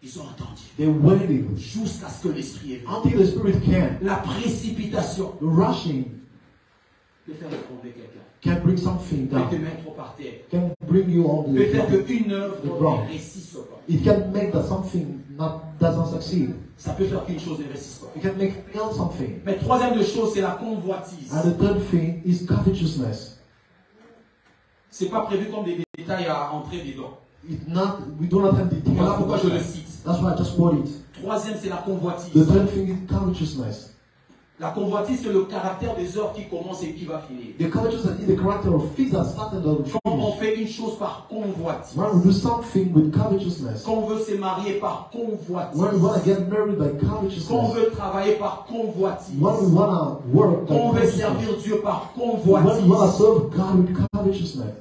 ils ont attendu They waited jusqu'à ce que l'Esprit est venu. until the Spirit came. La précipitation The rushing peut faire tomber quelqu'un, can bring something peut down. te mettre par terre, Can bring you on peut faire the qu'une œuvre The ground. ne réussisse pas. It can make that something doesn't succeed. Ça peut faire qu'une chose ne réussisse pas. It can make fail something. Mais troisième de chose, c'est la convoitise. And the third thing is covetousness. C'est pas prévu comme des détails à entrer dedans. We do not have details. Voilà pourquoi je le cite. That's why I just quote it. Troisième, c'est la convoitise. The third thing is covetousness. La convoitise, c'est le caractère des œuvres qui commence et qui va finir. The covetousness is the character of things that start and don't Quand on finish. fait une chose par convoitise. When we do something with covetousness, Quand on veut se marier par convoitise. when we want to get married by Quand on covetousness, veut travailler par convoitise. when we want to work by Quand on veut covetousness, servir Dieu par when convoitise. we want to serve God with covetousness,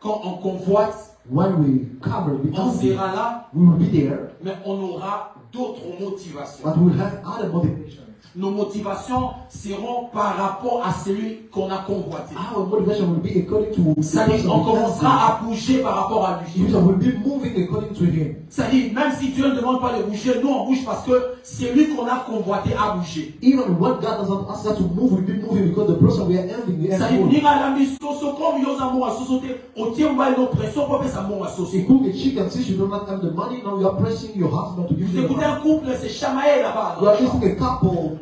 Quand on convoite, when we cover, we on envy, sera là, we will be there, mais on aura d'autres motivations. but we will have other motivations. Nos motivations seront par rapport à celui qu'on a convoité. Our motivation will be according to the C'est-à-dire person on we commencera have. à bouger par rapport à lui. We will be moving according to Him. C'est-à-dire, même si Dieu ne demande pas de bouger, nous on bouge parce que c'est lui qu'on a convoité à bouger. Even when God doesn't ask us to move, we'll be moving because the person we are envying is C'est-à-dire, moving. ni à la mise soso, comme nous avons à sosoter, au tien ou à l'oppression, pour faire ça mon à soso. You cook a chicken since you do not have the money, now you are pressing your husband to give Vous you the écoutez money. un couple, c'est chamaillé là-bas. You are listening a couple.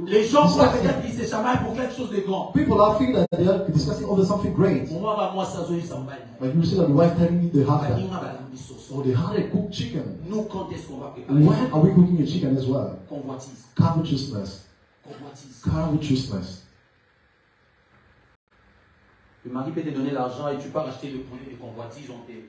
Les gens croient discussing. peut-être qu'ils se chamaillent pour quelque chose de grand. People are thinking that they are discussing over something great. Moi, moi, ça, ça me But you see that the wife telling the husband, soso. oh, they had a cooked chicken. Nous, quand est-ce qu'on va préparer? When are we cooking a chicken as well? Convoitise. Covetousness. Convoitise. Covetousness. Le mari peut te donner l'argent et tu pars acheter le poulet et convoitise, on t'est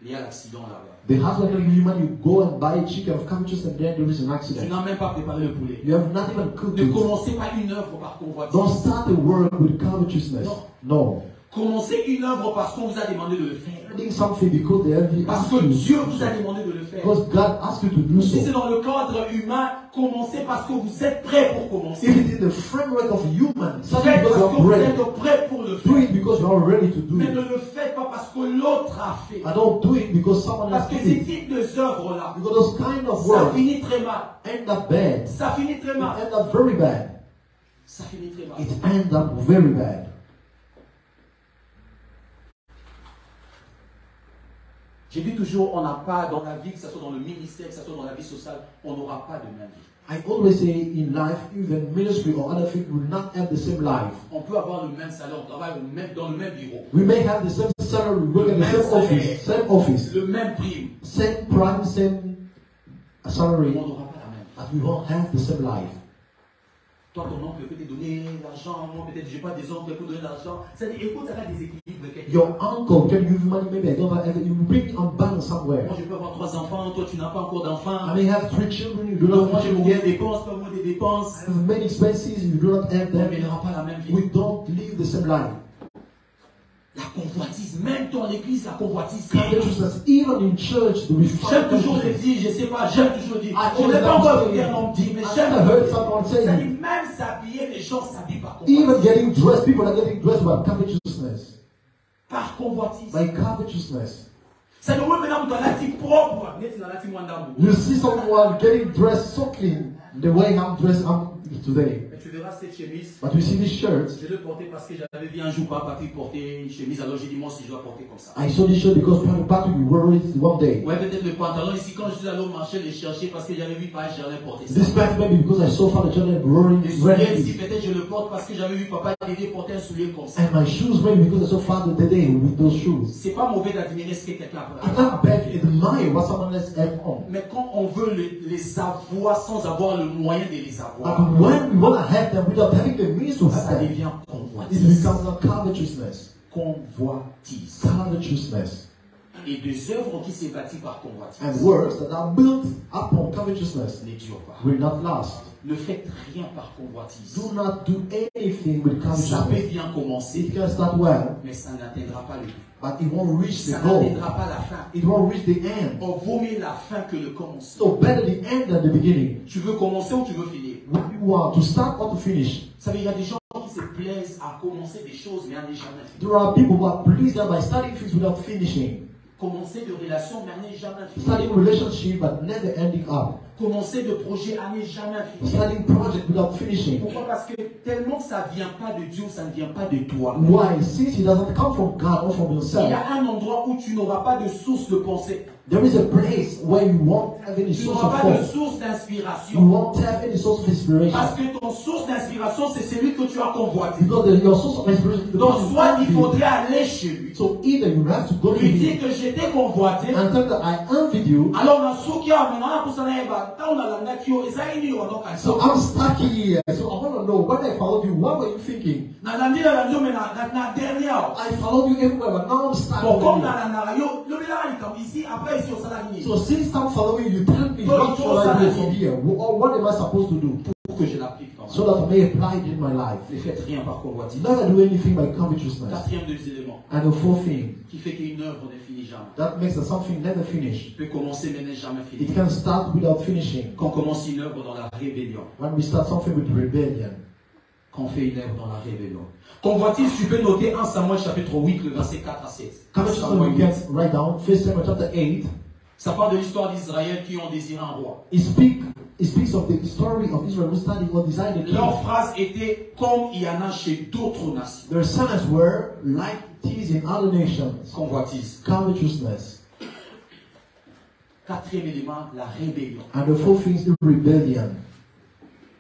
lié à l'accident là-bas. The husband will give you money, you go and buy a chicken of covetousness and then there is an Tu accident. n'as même pas préparé le poulet. You have not even cooked Ne it. commencez pas une œuvre par convoitise. Don't start a work with covetousness. No. Commencez une œuvre parce qu'on vous a demandé de le faire. Doing something because they have Parce asked que you. Dieu vous a demandé de le faire. Because God asked you to do Si c'est so. dans le cadre humain, commencez parce que vous êtes prêt pour If commencer. it is in the framework of human, start Faites because parce you que vous are êtes ready. prêt pour le Do faire. it because you are ready to do Mais ne it. le faites pas parce que l'autre a fait. I don't do it because someone Parce else que did ces it. types de œuvres-là, Because those kind of ça work finit très mal. end up bad. Ça finit très It mal. end up very bad. Ça finit très mal. It end up very bad. J'ai dit toujours, on n'a pas dans la vie, que ce soit dans le ministère, que ce soit dans la vie sociale, on n'aura pas de même vie. I always say in life, even ministry or other things will not have the same life. On peut avoir le même salaire, on travaille dans le même bureau, We may have the same salary, we work at the same office, le même prime, same prime, same mais salary, on n'aura pas la même. but we won't have the same life. Toi, ton oncle peut te donner l'argent, moi peut-être je n'ai pas des oncles pour donner l'argent. C'est-à-dire, écoute, ça a des équilibres. Your uncle can give you money, maybe I don't have it. You bring it on bank somewhere. Moi, je peux avoir 3 enfants, toi, tu n'as pas encore d'enfants. I may have 3 children, you do Donc, not moi, have j'ai children. beaucoup de dépenses, pas moi des dépenses. I have many expenses, you do not have Mais them. il n'aura pas la même vie. We don't live the same life. La convoitise, même dans l'église, la convoitise. Covetousness, even in church, we J'aime find toujours le covetousness. dire, je ne sais pas, j'aime toujours le dire. Ah, Je n'ai tu pas encore l'as écouté dit. un homme dire, mais I j'aime never le heard dire. someone C'est-à-dire, say, même s'habiller, les gens s'habillent par convoitise. even getting dressed, people are getting dressed by covetousness. Par convoitise. By covetousness. C'est-à-dire, oui, maintenant, tu as la type propre. Mais tu as la type moins d'amour. You see someone getting dressed so clean, the way I'm dressed today. Mais tu verras cette chemise. But you see this shirt, Je l'ai portée parce que j'avais vu un jour Patrick porter une chemise. Alors j'ai dit, moi aussi, je dois porter comme ça. I saw this shirt because Pastor Patrick wore it one day. Ouais, peut-être le pantalon ici, quand je suis allé au marché les chercher parce que j'avais vu Papa Germain porter ça. This pants maybe because I saw Father John wearing Les souliers ici, it. peut-être je le porte parce que j'avais vu Papa Dédé porter un soulier comme ça. And my shoes maybe because I saw Father today with those shoes. C'est pas mauvais d'admirer ce que quelqu'un a. I'm not bad to admire what someone else has on. Mais quand on veut les avoir sans avoir le moyen de les avoir, But when we want to have them without having the means to have ça them, devient it convoitise. becomes a covetousness. Convoitise. Covetousness. Et des œuvres qui sont bâties par convoitise And works that are built upon covetousness ne durent pas. will not last. Ne faites rien par convoitise. Do not do anything with Ça peut covetousness. bien commencer, It can start well, mais ça n'atteindra pas le but. but it won't reach the Ça goal. n'atteindra pas la fin. It won't reach the end. On vaut mieux la fin que le commencement. So better the end than the beginning. Tu veux commencer ou tu veux finir? What you want, to start or to finish. Ça veut dire qu'il y a des gens qui se plaisent à commencer des choses mais à ne jamais finir. There are people who are pleased by starting things without finishing. Commencer de relations mais à ne jamais finir. Starting relationship but never ending up. Commencer de projets à ne jamais finir. Starting project without finishing. Pourquoi? Parce que tellement que ça ne vient pas de Dieu, ça ne vient pas de toi. Why? Since it doesn't come from God or from Il y yourself. a un endroit où tu n'auras pas de source de pensée. There is a place where you won't have any Tu source n'auras of pas de thought. source You d'inspiration. won't have any source of inspiration. Parce que ton source d'inspiration, c'est celui que tu as convoité. Because your source of inspiration is the Donc, person soit you il envy. faudrait aller chez lui. So either you have to go to Lui dire him que j'étais convoité. and tell that I envied you. Alors, on a souki à maintenant, pour ça, on a la nature, et ça, il y a donc un So I'm stuck here. So I want to know what when I followed you, what were you thinking? I followed you everywhere, but now I'm stuck. So since I'm following you, tell me what should I do from here? Or what am I supposed to do? So that I may apply it in my life. Never do anything by covetousness. And the fourth thing that makes something never finish. It can start without finishing. When we start something with rebellion. Quand on fait une œuvre dans la rébellion. Convoitise, tu peux noter 1 Samuel chapitre 8, le verset 4 à 7. Write down 1 Samuel chapter 8. Ça parle de l'histoire d'Israël qui ont désiré un roi. It speaks of the story of Israel who studied or desired a king. Leur phrase était comme il y en a chez d'autres nations. Their signs were like it is in other nations. Convoitise. Covetousness. Quatrième élément, la rébellion. And the fourth thing is the rebellion.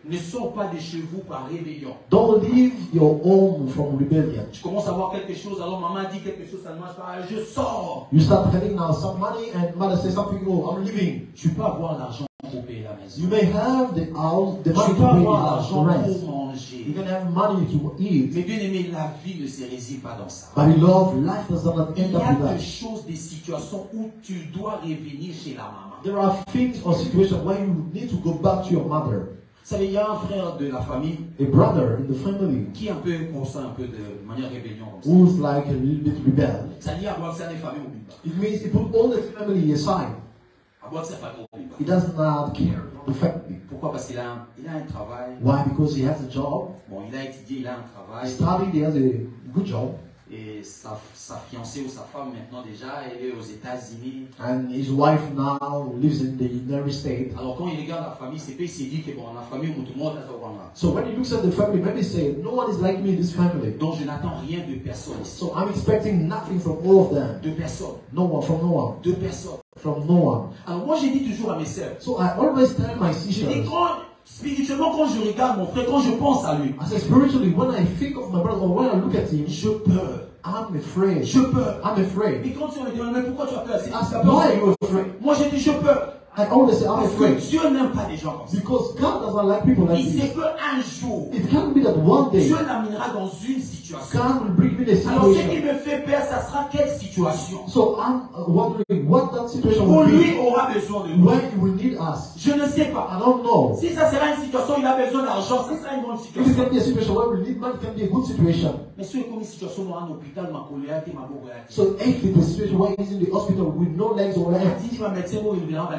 Ne sors pas de chez vous par rébellion. Don't leave your home from rebellion. Tu commences à voir quelque chose, alors maman dit quelque chose, ça ne marche pas, je sors. You start having now some money and mother says something, oh, I'm leaving. Tu peux avoir l'argent pour payer la maison. You may have the house, the money Tu peux to pay avoir the l'argent rent. pour manger. You can have money to eat. Mais bien aimé, la vie ne se résume pas dans ça. But beloved, life does not Il end y up a with des that. choses, des situations où tu dois revenir chez la maman. There are things or situations where you need to go back to your mother. Vous savez, il y a un frère de la famille A brother in the family qui est un peu comme ça, un peu de manière rébellion. who's like a little bit rebel. Ça dit à boire ça des familles au Biba. It means he put all the family aside. À boire ça famille au Biba. He does not care about the family. Pourquoi? Parce qu'il a un travail. Why? Because he has a job. Bon, il a étudié, il a un He travail. studied, he has a good job. Et sa fiancée ou sa femme maintenant déjà, elle est aux États-Unis. And his wife now lives in the United States. Alors quand il regarde la famille, c'est pas il s'est dit que bon, la famille où tout le monde est au Rwanda. So when he looks at the family, maybe say, no one is like me in this family. Donc je n'attends rien de personne ici. So I'm expecting nothing from all of them. De personne. No one, from no one. De personne. From no one. Alors moi j'ai dit toujours à mes sœurs. So I always tell my Je dis sisters, spirituellement quand je regarde mon frère, quand je pense à lui, I say spiritually, when I think of my brother or when I look at him, je peur. I'm afraid. Je peur. I'm afraid. Et quand on me demande mais pourquoi tu as peur? I said, why are you afraid? Moi j'ai dit je peur. I always say I'm Parce que afraid. Dieu n'aime pas les gens comme ça. Because God does not like people like Il sait this. qu'un jour, It can be that one day Dieu l'amènera dans une situation. God will bring me the Alors ce qui situation. me fait peur, ça sera quelle situation? So I'm wondering what that situation Où will lui be aura besoin de nous. when he will need us. Je ne sais pas. I don't know. Si ça sera une situation où il a besoin d'argent, ça sera une bonne If it situation. can be a situation where we need money, it can be a good situation. Mais si comme une situation où un hôpital m'a collé à ma bourre. So if it's a situation where he's in the hospital with no legs or legs, dit ma médecin où il vient vendre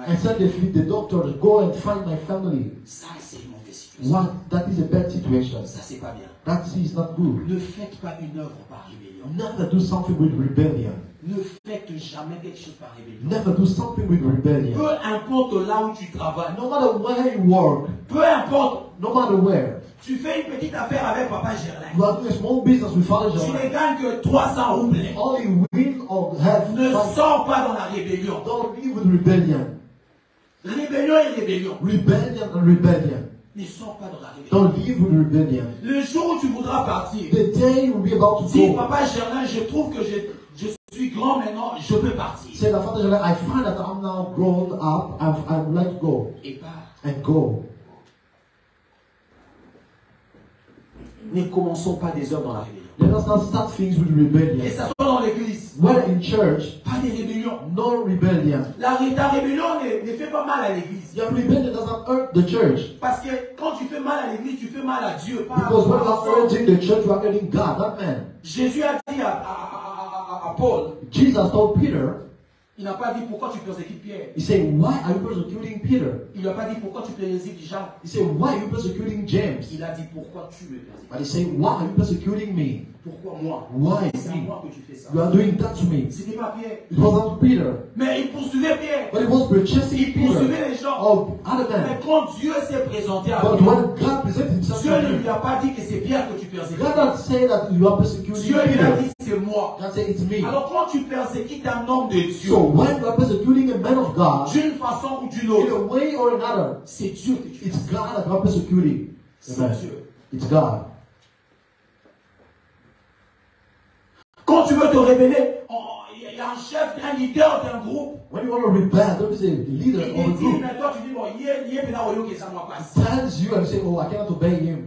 and send the doctor to go and find my family, ça c'est une mauvaise situation. what? That is a bad situation. Ça c'est pas bien. That is not good. Ne faites pas une œuvre par rébellion. Never do something with rebellion. Ne faites jamais quelque chose par rébellion. Never do something with rebellion. Peu importe là où tu travailles, No matter where you work, peu importe, no matter where, tu fais une petite affaire avec Papa Gerlin. you are doing a small business with Father Tu John. ne gagnes que 300 roubles. All you win or have, Ne sors pas dans la rébellion. don't live with rebellion. Rébellion et rébellion. Rebellion and rebellion. Ne sors pas dans la rébellion. Don't live with rebellion. Le jour où tu voudras partir, The day you will be about to dis go, Papa Gerlin, je trouve que je suis grand maintenant, je peux partir. say that Father John, I find that I'm now grown up, I would like to go. Et pars. And go. Ne commençons pas des œuvres dans la rébellion. Let us not start things with rebellion. Et ça soit dans l'église. When in church, Pas de rébellion. no rebellion. Ta rébellion ne fait pas mal à l'église. Your rebellion does not hurt the church. Parce que quand tu fais mal à l'église, tu fais mal à Dieu. Pas Because when you are à hurting the church, you are hurting God, not man. Jésus a dit à Paul, Jesus told Peter, il n'a pas dit pourquoi tu persécutes Pierre. he said, why are you persecuting Peter? Il n'a pas dit pourquoi tu persécutes Jean. He said, why are you persecuting James? Il a dit pourquoi tu me persécutes. But he said, why are you persecuting me? Pourquoi moi? Why C'est à me? moi que tu fais ça. You are doing that to me. C'était pas Pierre. It was not Peter, Mais il poursuivait Pierre. but it was chasing Il Peter. poursuivait les gens. Oh, other Mais man. quand Dieu s'est présenté à But lui, when God presented himself Dieu to ne him, lui a pas dit que c'est Pierre que tu persécutes. God did not say that you are persecuting Dieu lui a Peter. dit c'est moi. God said, it's me. Alors quand tu persécutes un homme de Dieu, So when you are persecuting a man of God, d'une façon ou d'une in autre, a way or another, c'est Dieu que tu it's persécutes. God that you are persecuting. C'est Amen. Dieu. It's God. Quand tu veux te révéler, il y y a un chef, un leader d'un groupe. When you want to rebel, there is a leader Il of a te dit, group. mais toi tu dis, bon, il Tells you and say, oh, I cannot obey him.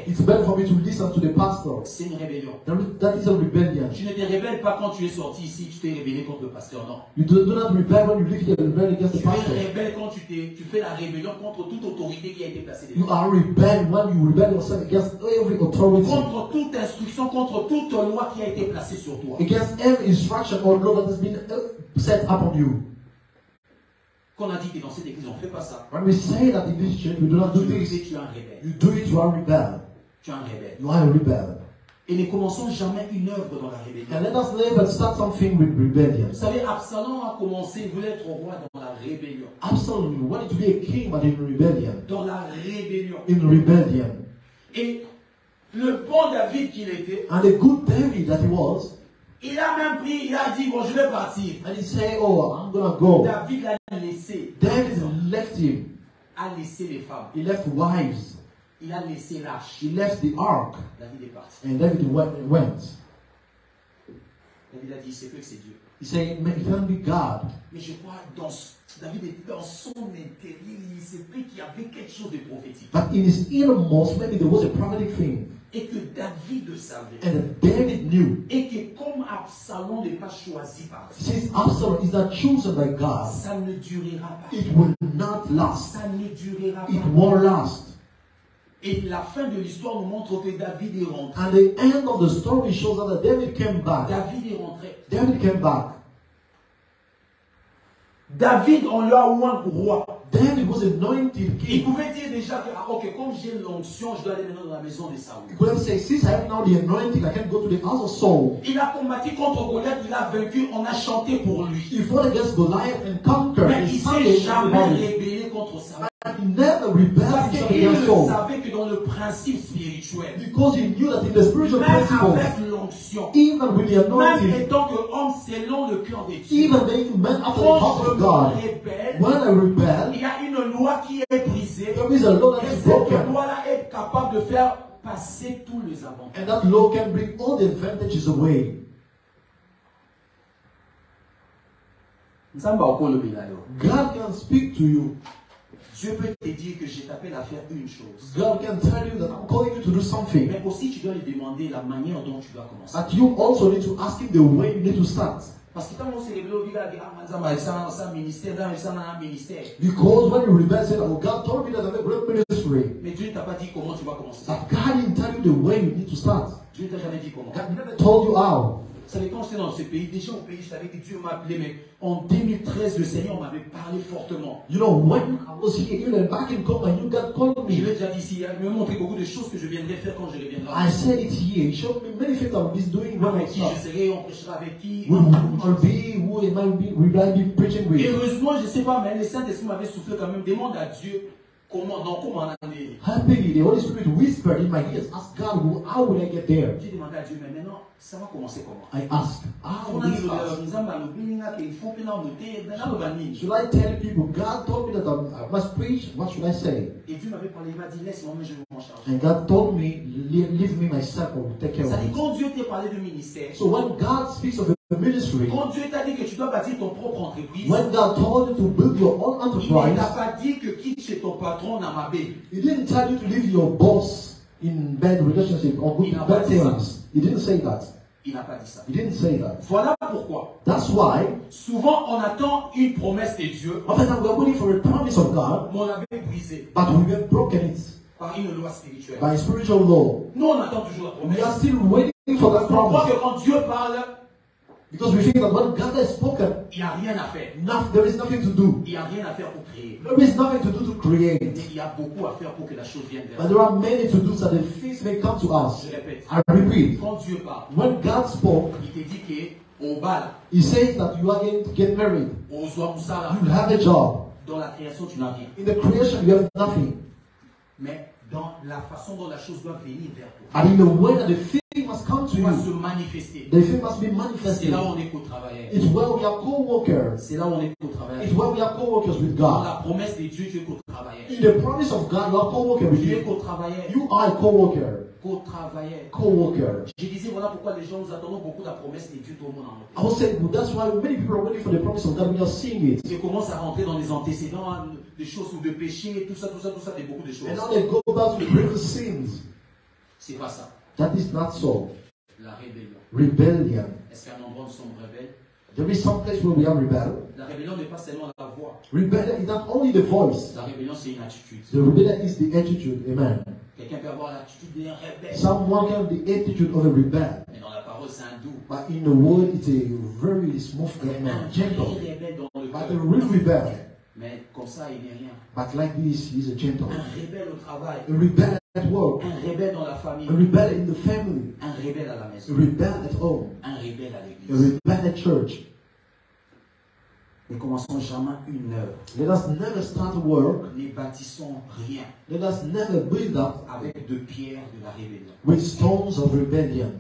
It's better for me to listen to the pastor. C'est une rébellion. That is a rebellion. Tu ne te rebelles pas quand tu es sorti ici, tu t'es rebellé contre le pasteur, non. You do not rebel when you leave here, rebel against the pastor. Tu es rebelle quand tu fais la rébellion contre toute autorité qui a été placée You devant. are rebel when you rebel yourself against every authority. Contre toute instruction, contre toute loi qui a été placée sur toi. Against every instruction or law that has been set upon you. Qu'on a dit que dans cette église, on ne fait pas ça. When we say that in this church, we do not do this. Tu es un rebelle. You do it, you are a rebel. Tu es un rebelle. You are a rebel. Et ne commençons jamais une œuvre dans la rébellion. And let us never start something with rebellion. Vous savez, Absalom a commencé, il voulait être roi dans la rébellion. Absalom wanted to be a king, but in rebellion. Dans la rébellion. In rebellion. Et le bon David qu'il était, and the good David that he was, il a même pris, il a dit, bon, je vais partir. And he said, oh, I'm gonna go. David l'a laissé. David left him. A laissé les femmes. He left wives. Il a laissé l'arche. He left the ark. David est parti. And David went. David a dit, c'est que c'est Dieu. He said, it can be God. Mais je crois, David était dans son intérieur, il savait qu'il y avait quelque chose de prophétique. But in his innermost, maybe there was a prophetic thing. Et que David savait. And David knew. Et que comme Absalom n'est pas choisi par Dieu. Since Absalom is not chosen by God, ça ne durera pas. It will not last. Ça ne durera pas. It won't last. Et la fin de l'histoire nous montre que David est rentré. And the end of the story shows that David came back. David est rentré. David came back. David, on lui a oint roi. David was anointed king. Il pouvait dire déjà que, ah, ok, comme j'ai l'onction, je dois aller maintenant dans la maison de Saül. He could have said, since I have now the anointing, I can go to the house of Saul. Il a combattu contre Goliath, il a vaincu, on a chanté pour lui. He fought against Goliath and conquered. Mais il ne s'est jamais rébellé contre Saül. He never rebelled Parce against qu'il Saul. savait que dans le principe spirituel, Because he knew that in the spiritual même principles, avec l'onction, even with the même anointing, étant que homme selon le cœur de Dieu, even being man after the heart of God, when I rebel, il y a une loi qui est brisée. there is a law that Et is cette broken. loi-là est capable de faire passer tous les avantages. And that law can bring all the advantages away. God can speak to you. Dieu peut te dire que je t'appelle à faire une chose. God can tell you that I'm calling you to do something. Mais aussi tu dois lui demander la manière dont tu dois commencer. But you also need to ask him the way you need to start. Parce que quand on s'est révélé au village, c'est un ministère, c'est un ministère. Because when you rebel, say, oh, God told me that I'm a great ministry. Mais Dieu ne t'a pas dit comment tu vas commencer. But God didn't tell you the way you need to start. Dieu ne t'a jamais dit comment. God never told you how. Vous savez, quand j'étais dans ce pays, déjà au pays, je savais que Dieu m'a appelé, mais en 2013, le Seigneur m'avait parlé fortement. You know, when I was here, even back in Congo, you God called Je l'ai me. déjà dit ici, il m'a montré beaucoup de choses que je viendrai faire quand je reviendrai. I said it here. He showed me many things I will be doing when I Avec qui je start. serai, on prêchera avec qui. Who will be, who am I be preaching with? Heureusement, je ne sais pas, mais le Saint-Esprit m'avait soufflé quand même. Demande à Dieu comment on a allé. Happily, the Holy Spirit whispered in my ears, ask God, how will I get there? J'ai demandé à Dieu, mais maintenant, ça va commencer comment? I asked, how will I start? Should I tell people, God told me that I must preach, what should I say? Et Dieu m'avait parlé, il m'a dit, laisse-moi, mais je vais m'en charger. And God told me, leave me myself, I will take care of C'est-à-dire, it. quand Dieu t'a parlé de ministère, So when God speaks of a ministry, quand Dieu t'a dit que tu dois bâtir ton propre entreprise, when God told you to build your own il ne t'a enterprise, pas dit que quitte chez ton patron dans ma baie. He didn't tell you to leave your boss in bad relationship or good bad terms. He didn't say that. Il n'a pas dit ça. He didn't say that. Voilà pourquoi. That's why, Souvent, on attend une promesse de Dieu, often we are waiting for a promise of God, mais on l'avait brisée but we have broken it par une loi spirituelle. by spiritual law. Nous, on attend toujours la promesse. We are still waiting for that On croit promise que quand Dieu parle, because we think that when God has spoken, il n'y a rien à faire. there is nothing to do. Il n'y a rien à faire pour créer. There is nothing to do to create. Mais il y a beaucoup à faire pour que la chose vienne vers But nous. there are many to do so that the things may come to us. Je répète. I repeat, Quand Dieu parle, when God spoke, il te dit qu'au bal, He says that you are going to get married. au Zouamoussala, You will have a job. dans la création, tu n'as rien. In the creation, you have nothing. Mais dans la façon dont la chose doit venir vers toi, And in the way that the thing must come to tu dois se you, manifester. the thing must be C'est manifested. là où on est co-travailleur. It's where we are co-workers. C'est là où on est co-travailleur. It's where we are co-workers with Dans God. la promesse de Dieu, tu es co-travailleur. In the promise of God, you are co-worker with Tu es Him. co-travailleur. You are a co-worker. co-travailleurs, co-worker. Je disais, voilà pourquoi les gens nous attendons beaucoup la promesse de Dieu, tout le monde en I was saying, well, that's why many people are waiting for the promise of God. We are seeing it. Ils commencent à rentrer dans les antécédents, des choses ou de péché, tout ça, et beaucoup de choses. And now they go back to previous sins. C'est pas ça. That is not so. La rébellion. Rebellion. Est-ce qu'à un endroit nous sommes rebelles? There is some place where we are rebel. La rébellion n'est pas seulement la voix. Rebellion is not only the voice. La rébellion, c'est une attitude. The rebellion is the attitude. Amen. Quelqu'un peut avoir l'attitude d'un rebelle. Someone can have the attitude of a rebel. Mais dans la parole, c'est un doux. But in the word, it's a very smooth man, gentle. Rebelle dans le But a cœur. real rebel. Mais comme ça, il n'est rien. But like this, he's a gentle. Un rebelle au travail. A rebel at work. Un rebelle dans la famille. A rebel in the family. Un rebelle à la A maison. rebel at home. Un rebelle à A l'église. rebel at church. Ne commençons jamais une œuvre. Let us never start work. Ne bâtissons rien Let us never build up avec de pierres de la rébellion. with stones of rebellion.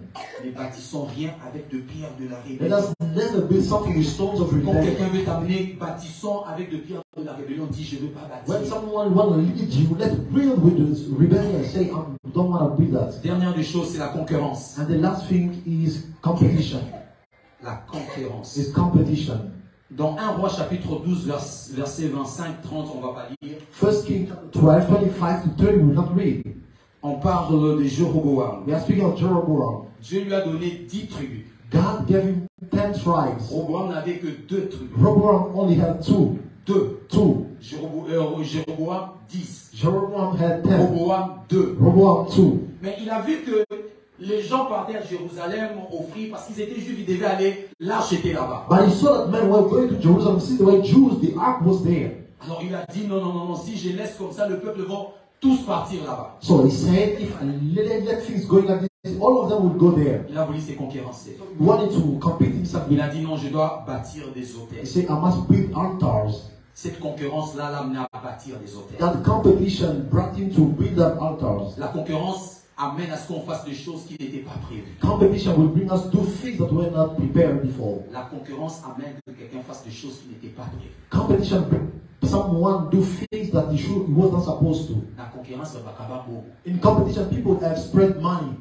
Ne bâtissons rien avec de pierres de la Let rébellion. us never build something with stones of Quand rebellion. quelqu'un veut t'amener, bâtissons avec de pierres de la rébellion, dis je ne veux pas When bâtir. someone want to lead you, let's build with this rebellion. Say, I don't want to build that. Dernière des choses, c'est la concurrence. And the last thing is competition. La concurrence. Is competition. Dans 1 Roi chapitre 12, verset 25-30, on ne va pas lire. 1 Kings 12, 25 to 30, we will not read. On parle de Jéroboam. We are speaking of Jeroboam. Dieu lui a donné 10 tribus. God gave him 10 tribes. Jéroboam n'avait que 2 tribus. Jeroboam only had 2. 2. Jéroboam 10. Jeroboam had 10. Jéroboam 2. Jeroboam 2. Mais il a vu que les gens partaient à Jérusalem offrir parce qu'ils étaient juifs, ils devaient aller, l'arche était là-bas. But he saw that men were going to Jerusalem, see the way Jews, the ark was there. Alors il a dit non, si je laisse comme ça, le peuple vont tous partir là-bas. So he said, if I let things go like this, all of them would go there. Il a voulu se conquérancer. He wanted to compete himself with. Il a dit non, je dois bâtir des He hôtels. said, I must build altars. Cette concurrence-là l'a amené à bâtir des hôtels. That competition brought him to build up altars. La concurrence amène à ce qu'on fasse des choses qui n'étaient pas prévues. Competition will bring us to things that were not prepared before. La concurrence amène que quelqu'un fasse des choses qui n'étaient pas prévues. Competition brings someone do things that he was not supposed to. La concurrence va pas beau. In competition, people have spread money.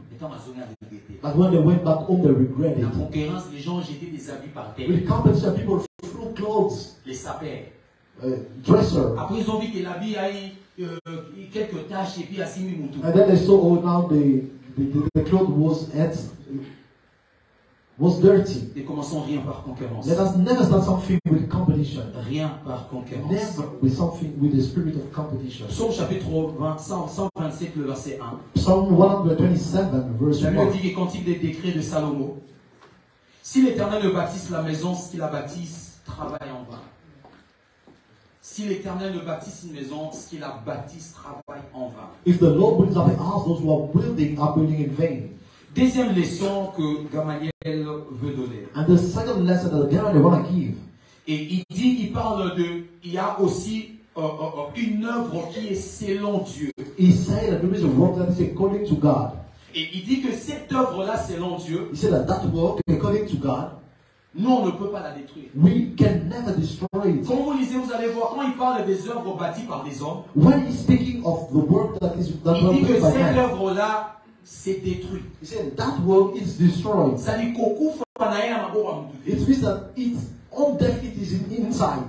But when they went back home, they regretted La it. concurrence, les gens jetaient des habits par terre. With competition, people threw clothes, Les sapeurs. dresser. Après, ils ont vu que l'habit a eu quelques taches et puis a signé Moutou. And then they saw, oh, now the cloth was dirty. Ne commençons rien par concurrence. Let us never start something with competition. Rien par concurrence. Never with something with the spirit of competition. Psaume chapitre 127, le verset 1. Psalm 127, verse La 1. Bible dit les cantiques des décrets de Salomon. Si l'Éternel ne bâtisse la maison, ceux qui la bâtissent travaillent en vain. Si l'Éternel ne bâtisse une maison, ceux qui la bâtissent travaillent en vain. If the Lord builds up a house, those who are building in vain. Deuxième leçon que Gamaliel veut donner. And the second lesson that Gamaliel want to give. Et il parle de, il y a aussi une œuvre qui est selon Dieu. He said that there is a work that is according to God. Et il dit que cette œuvre-là selon Dieu, He said that work according to God, nous on ne peut pas la détruire. we can never destroy it. Quand vous lisez, vous allez voir, quand il parle des œuvres bâties par des hommes, When he's speaking of the work that il was dit que made by cette man, œuvre-là, c'est détruit. he said that work is destroyed. Ça dit qu'au It means that its own death it is inside.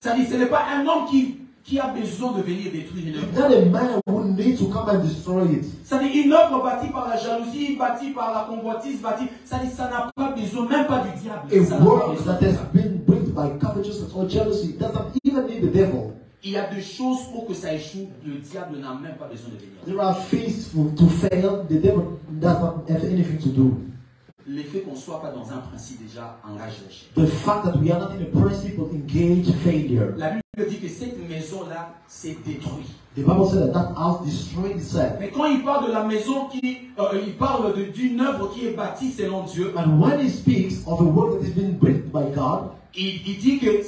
ça dit ce n'est pas un homme qui a besoin de venir détruire une It's œuvre. not a man who needs to come and destroy it. Ça dit une œuvre bâtie par la jalousie, bâtie par la convoitise, bâtie, ça dit ça n'a pas besoin, même pas du diable. Ça A n'a pas work besoin that de has ça. been built by covetousness or jealousy doesn't even need the devil. Il y a des choses pour que ça échoue, le diable n'a même pas besoin de venir. There are things to fail, the devil doesn't have anything to do. Le fait qu'on ne soit pas dans un principe déjà engage l'échec. The fact that we are not in a principle engage failure. La Bible dit que cette maison-là s'est détruite. The Bible said that house destroyed itself. Mais quand il parle de la maison il parle d'une œuvre qui est bâtie selon Dieu, And when he speaks of a work that has been built by God, il dit que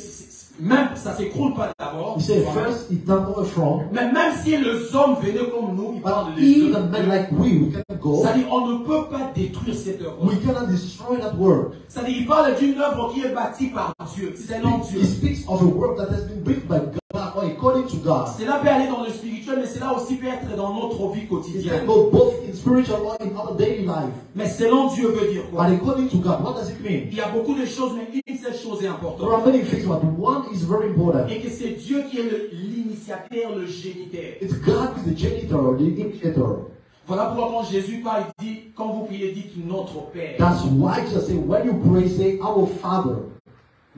même ça ne s'écroule pas d'abord. he said first it's not overthrown. Mais même si les hommes venaient comme nous, il parle But de les even men like we can go. C'est-à-dire on ne peut pas détruire cette œuvre. We cannot destroy that work. C'est-à-dire il parle d'une œuvre qui est bâtie par Dieu, selon Dieu. He speaks of a work that has been built by God or according to God. Cela peut aller dans le spirituel, mais cela aussi peut être dans notre vie It quotidienne. can go both in spiritual or in our daily life. Mais selon Dieu veut dire quoi? But according to God, what does it mean? Il y a beaucoup de choses, mais une seule chose est There importante. are many things, but one is very important. Et que c'est Dieu qui est l'initiateur, le géniteur. It's God who is the janitor or the initiator. Voilà pourquoi quand Jésus parle, il dit, quand vous priez, dites notre Père. That's why Jesus said, when you pray, say, Our Father.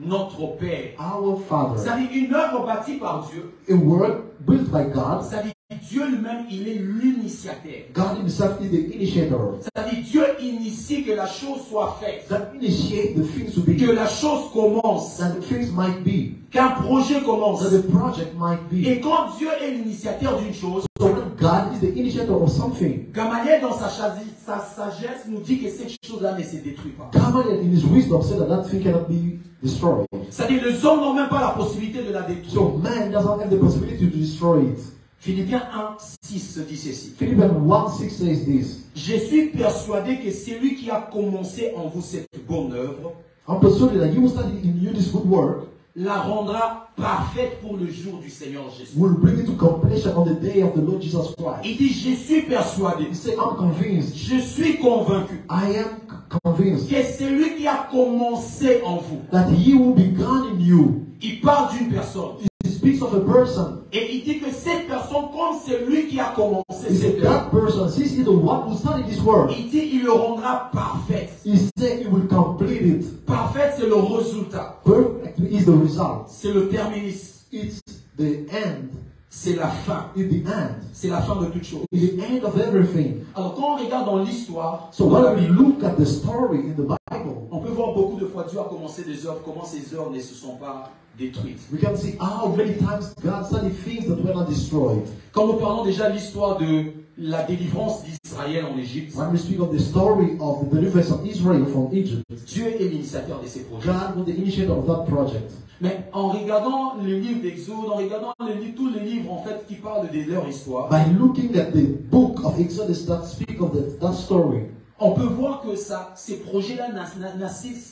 Notre Père. Our Father. C'est-à-dire une œuvre bâtie par Dieu. A work built by God. C'est-à-dire Dieu lui-même, il est l'initiateur. God himself is the initiator. C'est-à-dire Dieu initie que la chose soit faite. That initiate the things to be. Que la chose commence. That the things might be. Qu'un projet commence. That the project might be. Et quand Dieu est l'initiateur d'une chose, So when God is the initiator of something, Gamaliel dans sa sagesse nous dit que cette chose-là ne se détruit pas. Gamaliel in his wisdom said that that thing cannot be destroyed. C'est-à-dire les hommes n'ont même pas la possibilité de la détruire. So man doesn't have the possibility to destroy it. Philippiens 1:6 dit ceci. Philippians 1:6 says this. Je suis persuadé que celui qui a commencé en vous cette bonne œuvre I'm persuaded that you will study in you this good work, la rendra parfaite pour le jour du Seigneur Jésus. will bring it to completion on the day of the Lord Jesus Christ. Il dit, je suis persuadé, He said, I'm convinced, je suis convaincu I am convinced que celui qui a commencé en vous, that he will be God in you. il parle d'une personne. He speaks of a person. Et il dit que cette personne, comme c'est lui qui a commencé He said, cette œuvre, that person, since he is the one who started this work, il dit, il le rendra parfaite. he said he will complete it. Parfaite, c'est le résultat. Perfect is the result. C'est le terminus. It's the end. C'est la fin. It's the end. C'est la fin de toute chose. It's the end of everything. Alors quand on regarde dans l'histoire, So when we look at the story in the Bible, on peut voir beaucoup de fois Dieu a commencé des œuvres, comment ces œuvres ne se sont pas détruites. we can see how many times God started things that were not destroyed. Quand nous parlons déjà de l'histoire de la délivrance d'Israël en Égypte, When we speak of the story of the deliverance of Israel from Egypt, Dieu est l'initiateur de ces projets. God was the initiator of that project. Mais en regardant le livre d'Exode, en regardant tous les livres en fait qui parlent de leur histoire, By looking at the book of Exodus that speak of that story, on peut voir que ces projets-là,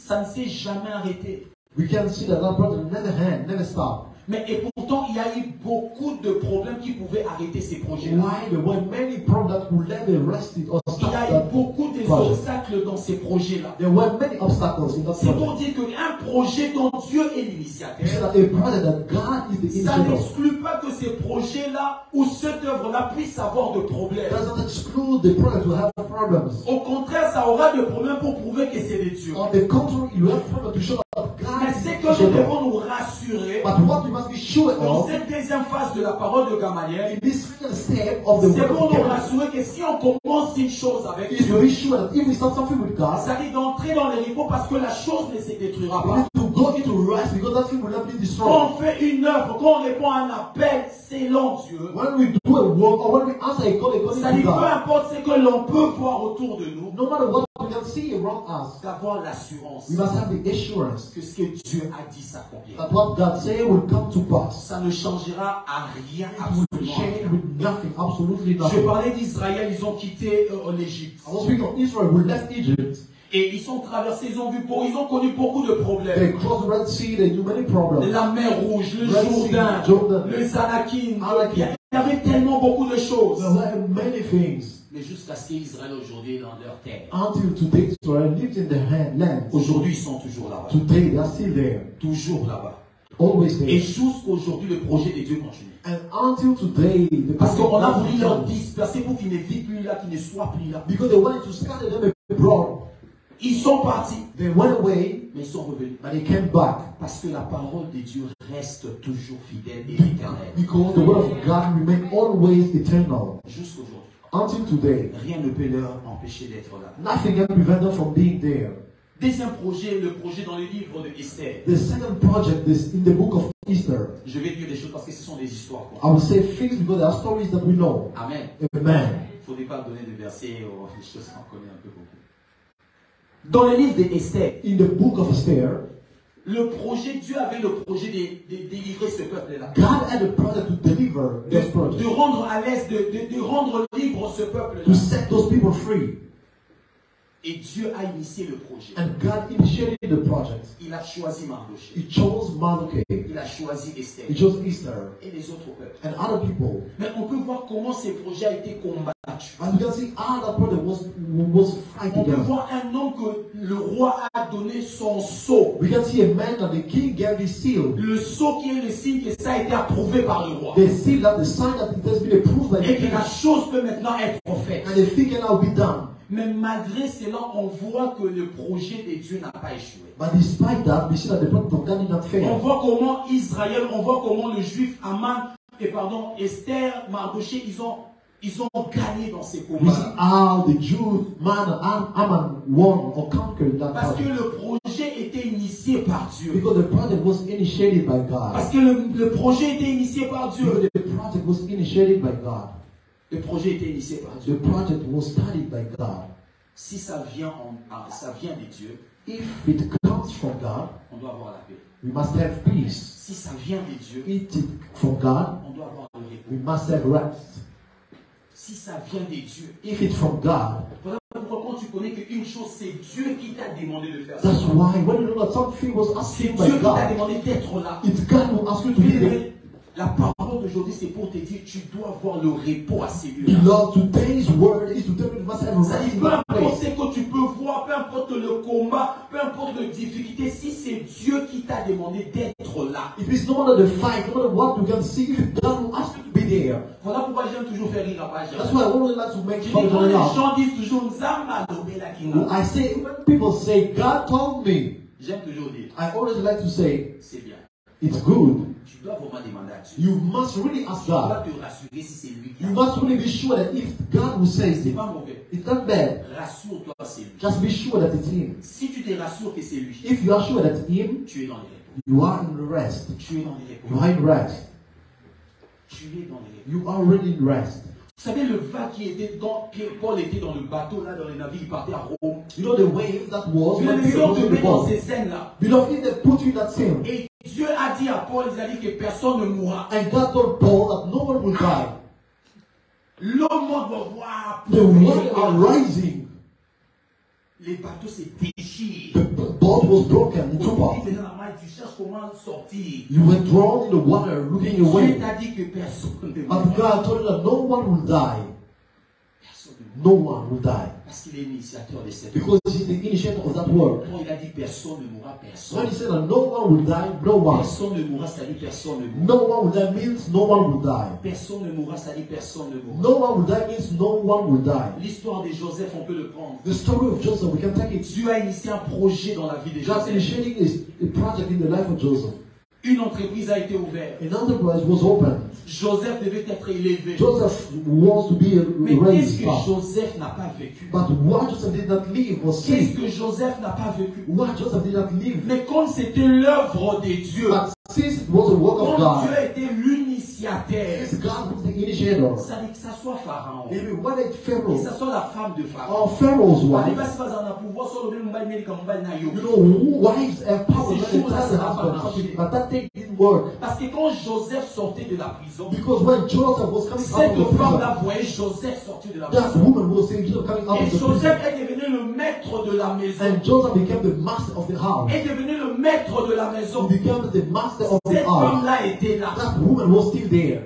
ça ne s'est jamais arrêté. we can see that project never stopped. Mais et pourtant, il y a eu beaucoup de problèmes qui pouvaient arrêter ces projets-là. Why? There were many problems that would never rest it or Il stop y a eu that beaucoup project. d'obstacles dans ces projets-là. There were many obstacles in that C'est pour project. dire qu'un projet dont Dieu est You see l'initiateur, that a project that God is the ça initiator n'exclut pas que ces projets-là ou cette œuvre-là puissent avoir de problèmes. doesn't exclude the project to have problems. Au contraire, ça aura de problèmes pour prouver que c'est de Dieu. On the contrary, you have problems to show that God Mais is c'est the que nous initiator. devons nous rassurer But what we must be sure dans of, cette deuxième phase de la parole de Gamaliel, in this second step of the c'est work pour of nous God, rassurer que si on commence une chose avec is to Dieu, be sure that if we start something with God, ça dit d'entrer dans le repos parce que la chose ne se détruira we pas. need to go into rest because that thing will not be destroyed. Quand on fait une œuvre, quand on répond à un appel selon Dieu, When we do a work or when we answer a call according ça dit to peu God, importe ce que l'on peut voir autour de nous, no matter what we can see around us, d'avoir l'assurance we must have the assurance que ce que Dieu a dit s'accomplira. that what God said will come to pass. Ça ne changera à rien, It will absolument change rien. with nothing, absolutely Je nothing. parlais d'Israël, ils ont quitté l'Égypte. I was speaking of Israel who left Egypt. Et ils sont traversés, ils ont connu beaucoup de problèmes. They crossed the Red Sea, they knew many problems. La mer Rouge, le Red Sea, Jourdain, Jordan, les Anakim. Anakim. Il y avait tellement beaucoup de choses. There were many things. Mais jusqu'à ce qu'Israël aujourd'hui est dans leur terre. Until today, Israel lived in the land. Aujourd'hui, ils sont toujours là-bas. Today, they are still there. Toujours là-bas. Always Et there. jusqu'aujourd'hui, le projet de Dieu continue. And until today, the Parce qu'on a people voulu leur disperser pour qu'ils ne vivent plus là, qu'ils ne soient plus là. because they wanted to scatter them abroad. Ils sont partis, They went away, mais ils sont revenus. but they came back. Parce que la parole de Dieu reste toujours fidèle et éternelle. Because the word of God remained always eternal. Jusqu'aujourd'hui. Until today, Rien ne peut leur empêcher d'être là. nothing can prevent them from being there. Deuxième projet, le projet dans le livre de Esther. The second project is in the book of Esther. Je vais dire des choses parce que ce sont des histoires. I will say things because there are stories that we know. Amen. Amen. Il ne faudrait pas donner de versets ou des choses qu'on connaît un peu beaucoup. Dans le livre de Esther, In the book of Esther, le projet, Dieu avait le projet de délivrer ce peuple-là. God had a project to deliver this De project, rendre à l'aise, de rendre libre ce peuple-là. to set those people free. Et Dieu a initié le projet. And God initiated the project. Il a choisi Mardochée. He chose Mordecai. Il a choisi Esther. He chose Esther. Et les autres peuples. And other people. Mais on peut voir comment ces projets ont été combattus. And you can see how that project was fighting. On peut voir un homme que le roi a donné son sceau. We can see a man that the king gave his seal. Le sceau qui est le signe que ça a été approuvé par le roi. The seal that the sign that it has been approved by the Et king. que la chose peut maintenant être faite. And the thing can now be done. Mais malgré cela, on voit que le projet de Dieu n'a pas échoué. But despite that, we see that the project of God did not fail. On voit comment Israël, on voit comment le juif Esther, Mardochée, ils ont gagné dans ces We see combats. how the Jew man Aman won or conquered that Parce que project. le projet était initié par Dieu. Because the project was initiated by God. Parce que le projet était initié par Dieu. Because the project was initiated by God. Le projet était initié par Dieu. The project was started by God. Si ça vient de Dieu, If it comes from God, on doit avoir la paix. we must have peace. Si ça vient de Dieu, If it from God, on doit avoir le repos. we must have rest. Si ça vient de Dieu, If it's from God, voilà pourquoi quand tu connais qu'une chose, c'est Dieu qui t'a demandé de faire ça. that's why when you know that something was C'est asked Dieu by qui t'a God, demandé d'être là. it's God who asked you to be there. La parole d'aujourd'hui, c'est pour te dire tu dois avoir le repos à ces lieux-là. Lord, today's word is to tell you you must have Ça rest dit, in peu that importe place. ce que tu peux voir, peu importe le combat, peu importe les difficultés, si c'est Dieu qui t'a demandé d'être là. If it's no matter the fight, no matter what you can see, if God will ask you to be there. Voilà pourquoi j'aime toujours faire rire à Bajan. That's why I always like to make Je dis, fun of quand les God. gens disent toujours Nzamba Lobe la Kinga, I say, when people say, God told me, j'aime toujours dire, I always like to say, c'est bien. it's good. Tu dois vraiment demander à Dieu. You must really ask Tu dois God. te rassurer si c'est lui qui You a. must really be sure that if God will say C'est it, pas mauvais. it's not bad. Rassure-toi, c'est lui. Just be sure that it's Him. Si tu te rassures que c'est lui, If you are sure that it's Him, tu es dans les repos. you are in rest. Tu es dans les You repos. are in rest. Tu es dans les repos. You are already in rest. Vous savez, le vague qui était dans, Paul était dans le bateau, là, dans les navires, il partait à Rome. You know the wave that was Je when les Peter ai was in the tombés dans boat. ces scènes-là. Beloved, if they put you in that scene, Et Dieu a dit à Paul, il a dit que personne ne mourra. and God told Paul that no one will die. L'homme doit voir. The waves are rising. Les bateaux se déchirent. The boat was broken in two parts. Tu es dans la mer, tu cherches comment sortir. You were thrown in the water Mais looking Dieu away. t'a dit que personne ne And mourra. God told you that no one will die. Personne ne mourra. No one will die. Parce qu'il est l'initiateur de cette Because He's the initiator of that word. Quand il a dit personne ne mourra, personne. When He said that no one will die, no one. Personne ne mourra, ça dit personne ne mourra. No one will die means no one will die. Personne ne mourra, ça dit personne ne mourra. No one will die means no one will die. L'histoire de Joseph, on peut le prendre. The story of Joseph, we can take it. Dieu a initié un projet dans la vie de God Joseph. initiating a project in the life of Joseph. Une entreprise a été ouverte. An enterprise was opened. Joseph devait être élevé. Joseph wants to be Mais qu'est-ce raised que up. Joseph n'a pas vécu? But what Joseph did not live was Qu'est-ce sin. que Joseph n'a pas vécu? What Joseph did not live. Mais comme c'était l'œuvre de Dieu, But since it was the work of comme Dieu God, était l'initiateur, since God was the initiator, ça dit que ça soit Pharaon, even when it's et Pharaoh ça soit la femme de Pharaon. or Pharaoh's Allez, wife, vas-y, vas-y, on a pouvoir sur le mobile mail comme mobile nayo. you know, wives have power when they tell the husband, but that thing didn't work. Parce que quand Joseph sortait de la prison, Because when Joseph was coming out cette of the prison, femme-là voyait Joseph sortir de la that prison. woman was saying, Joseph coming out Et of the Joseph prison. est devenu le maître de la maison. And Joseph became the master of the house. Est devenu le maître de la maison. He became the master of the Cette house. femme-là était là. That woman was still there.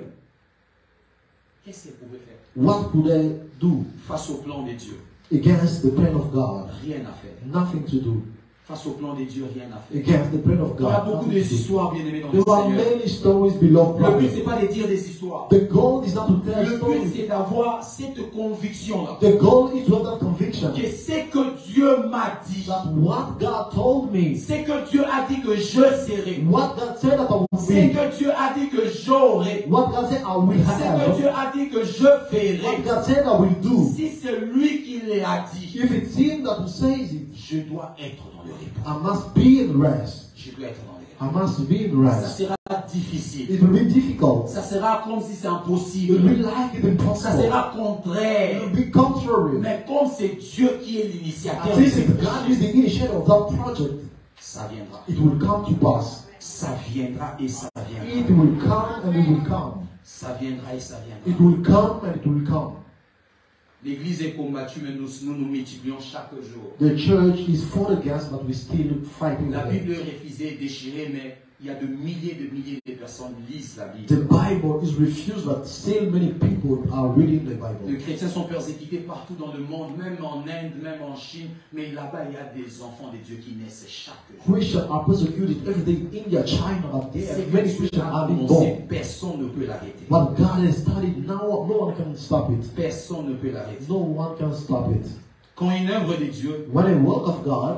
Qu'est-ce qu'elle pouvait faire What could they do face au plan de Dieu? against the plan of God? Rien à faire. Nothing to do. Face au plan de Dieu, rien à faire. Against the plan of Il y a God. beaucoup Nothing to do. d'histoires bien aimées dans There le are Seigneur. many stories beloved. Le but, brothers. c'est pas de dire des histoires. The goal is not to tell Le but, stories. c'est d'avoir cette conviction-là. The goal is to have that conviction Que c'est que Dieu m'a dit. that what God told me, C'est que Dieu a dit que je serai. what God said that I will C'est be, que Dieu a dit que j'aurai. what God said I will C'est que have, Dieu a dit que je what ferai. God said I will do. Si c'est lui qui l'a dit, If it's Him that says it, je dois être dans le repos. I must be in rest. Je dois être dans le repos. I must be in Ça rest. sera difficile. It will be difficult. Ça sera comme si c'est It will impossible. be like it Ça impossible. sera It contraire. will be contrary. Mais comme c'est Dieu qui est l'initiateur, And since God is the initiator of that project, ça viendra. it will come to pass. Ça viendra et ça It viendra. will come and it will come. Ça viendra et ça It viendra. will come and it will come. L'église est combattue, mais nous multiplions chaque jour. The church is fought against, but we still fighting. La Bible est refusée, déchirée, mais il y a de milliers de personnes qui lisent la Bible. The Bible is refused, but still many people are reading the Bible. Les chrétiens sont persécutés partout dans le monde, même en Inde, même en Chine, mais là-bas il y a des enfants de Dieu qui naissent chaque jour. Christians are persecuted every day in India, China, but there C'est are many Christians are being born. personne ne peut l'arrêter. What God has started, no one can stop it. Personne ne peut l'arrêter. No one can stop it. Quand une œuvre de Dieu, When a work of God,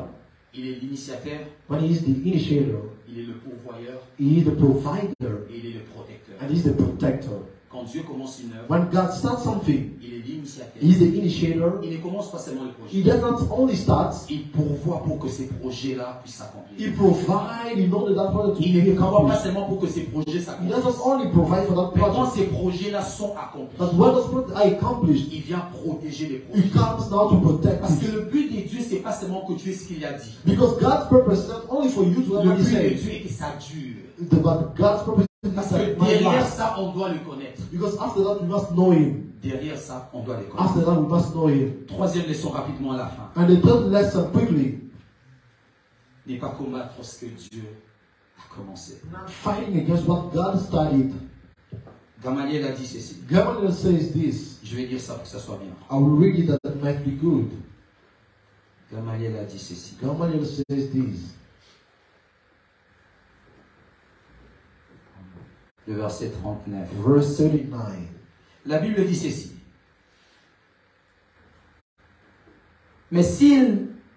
il est l'initiateur, when He is the initiator, il est le pourvoyeur, He is the provider, et il est le protecteur. and He is the protector. Quand Dieu commence une œuvre, When God starts something, il est l'initiateur. He is the initiator. Il ne commence pas seulement le He projet. does not only start, Il pourvoit pour que ces projets-là puissent He s'accomplir. provides in order that project to Il be ne pourvoit pas accomplished. seulement pour que ces projets He s'accomplissent. doesn't only provide for that Mais quand project, ces projets-là sont accomplis, but when those projects are accomplished, il vient protéger les He projets. comes now to protect Parce que it. le but de Dieu, c'est pas seulement que tu aies ce qu'il a dit. Because God's purpose is not only for you to have Le what He but de said, Dieu est que ça dure. but God's purpose is Parce that que my derrière life. ça, on doit le connaître. Because after that, we must know Him. Derrière ça, on doit le connaître. After that, we must know Him. Troisième leçon rapidement à la fin. And the third lesson, quickly, N'est pas combattre ce que Dieu a commencé. fighting against what God started. Gamaliel a dit ceci. Gamaliel says this. Je vais dire ça pour que ça soit bien. I will read it that it might be good. Gamaliel a dit ceci. Gamaliel says this. Le verset 39. Verse 39. La Bible dit ceci. Mais si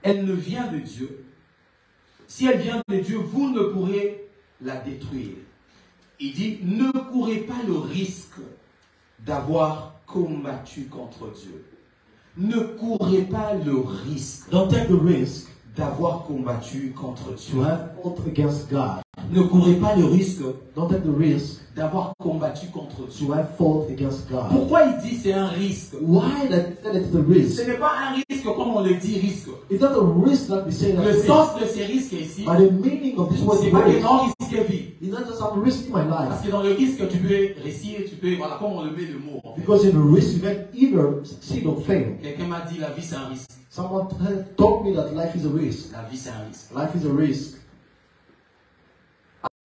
elle ne vient de Dieu, si elle vient de Dieu, vous ne pourrez la détruire. Il dit, ne courez pas le risque d'avoir combattu contre Dieu. Ne courez pas le risque. Don't take the risk d'avoir combattu contre Dieu. to have fought against God. Ne courez pas le risque Don't take the risk d'avoir combattu contre Dieu. to have fought against God. Pourquoi il dit c'est un risque? Why that it's the risk? Ce n'est pas un risque comme on le dit risque. It's not a risk that we say that Le risk. sens de ces risques ici, But the meaning of this word c'est pas des risk grands risques vie. is not just I'm risking my Parce life. que dans le risque, tu peux réussir, tu peux, voilà, comme on le met le mot. En fait. Because in the risk you can either succeed or fail. Quelqu'un m'a dit la vie c'est un risque. Someone told me that life is a risk. La vie c'est un risque. Life is a risk.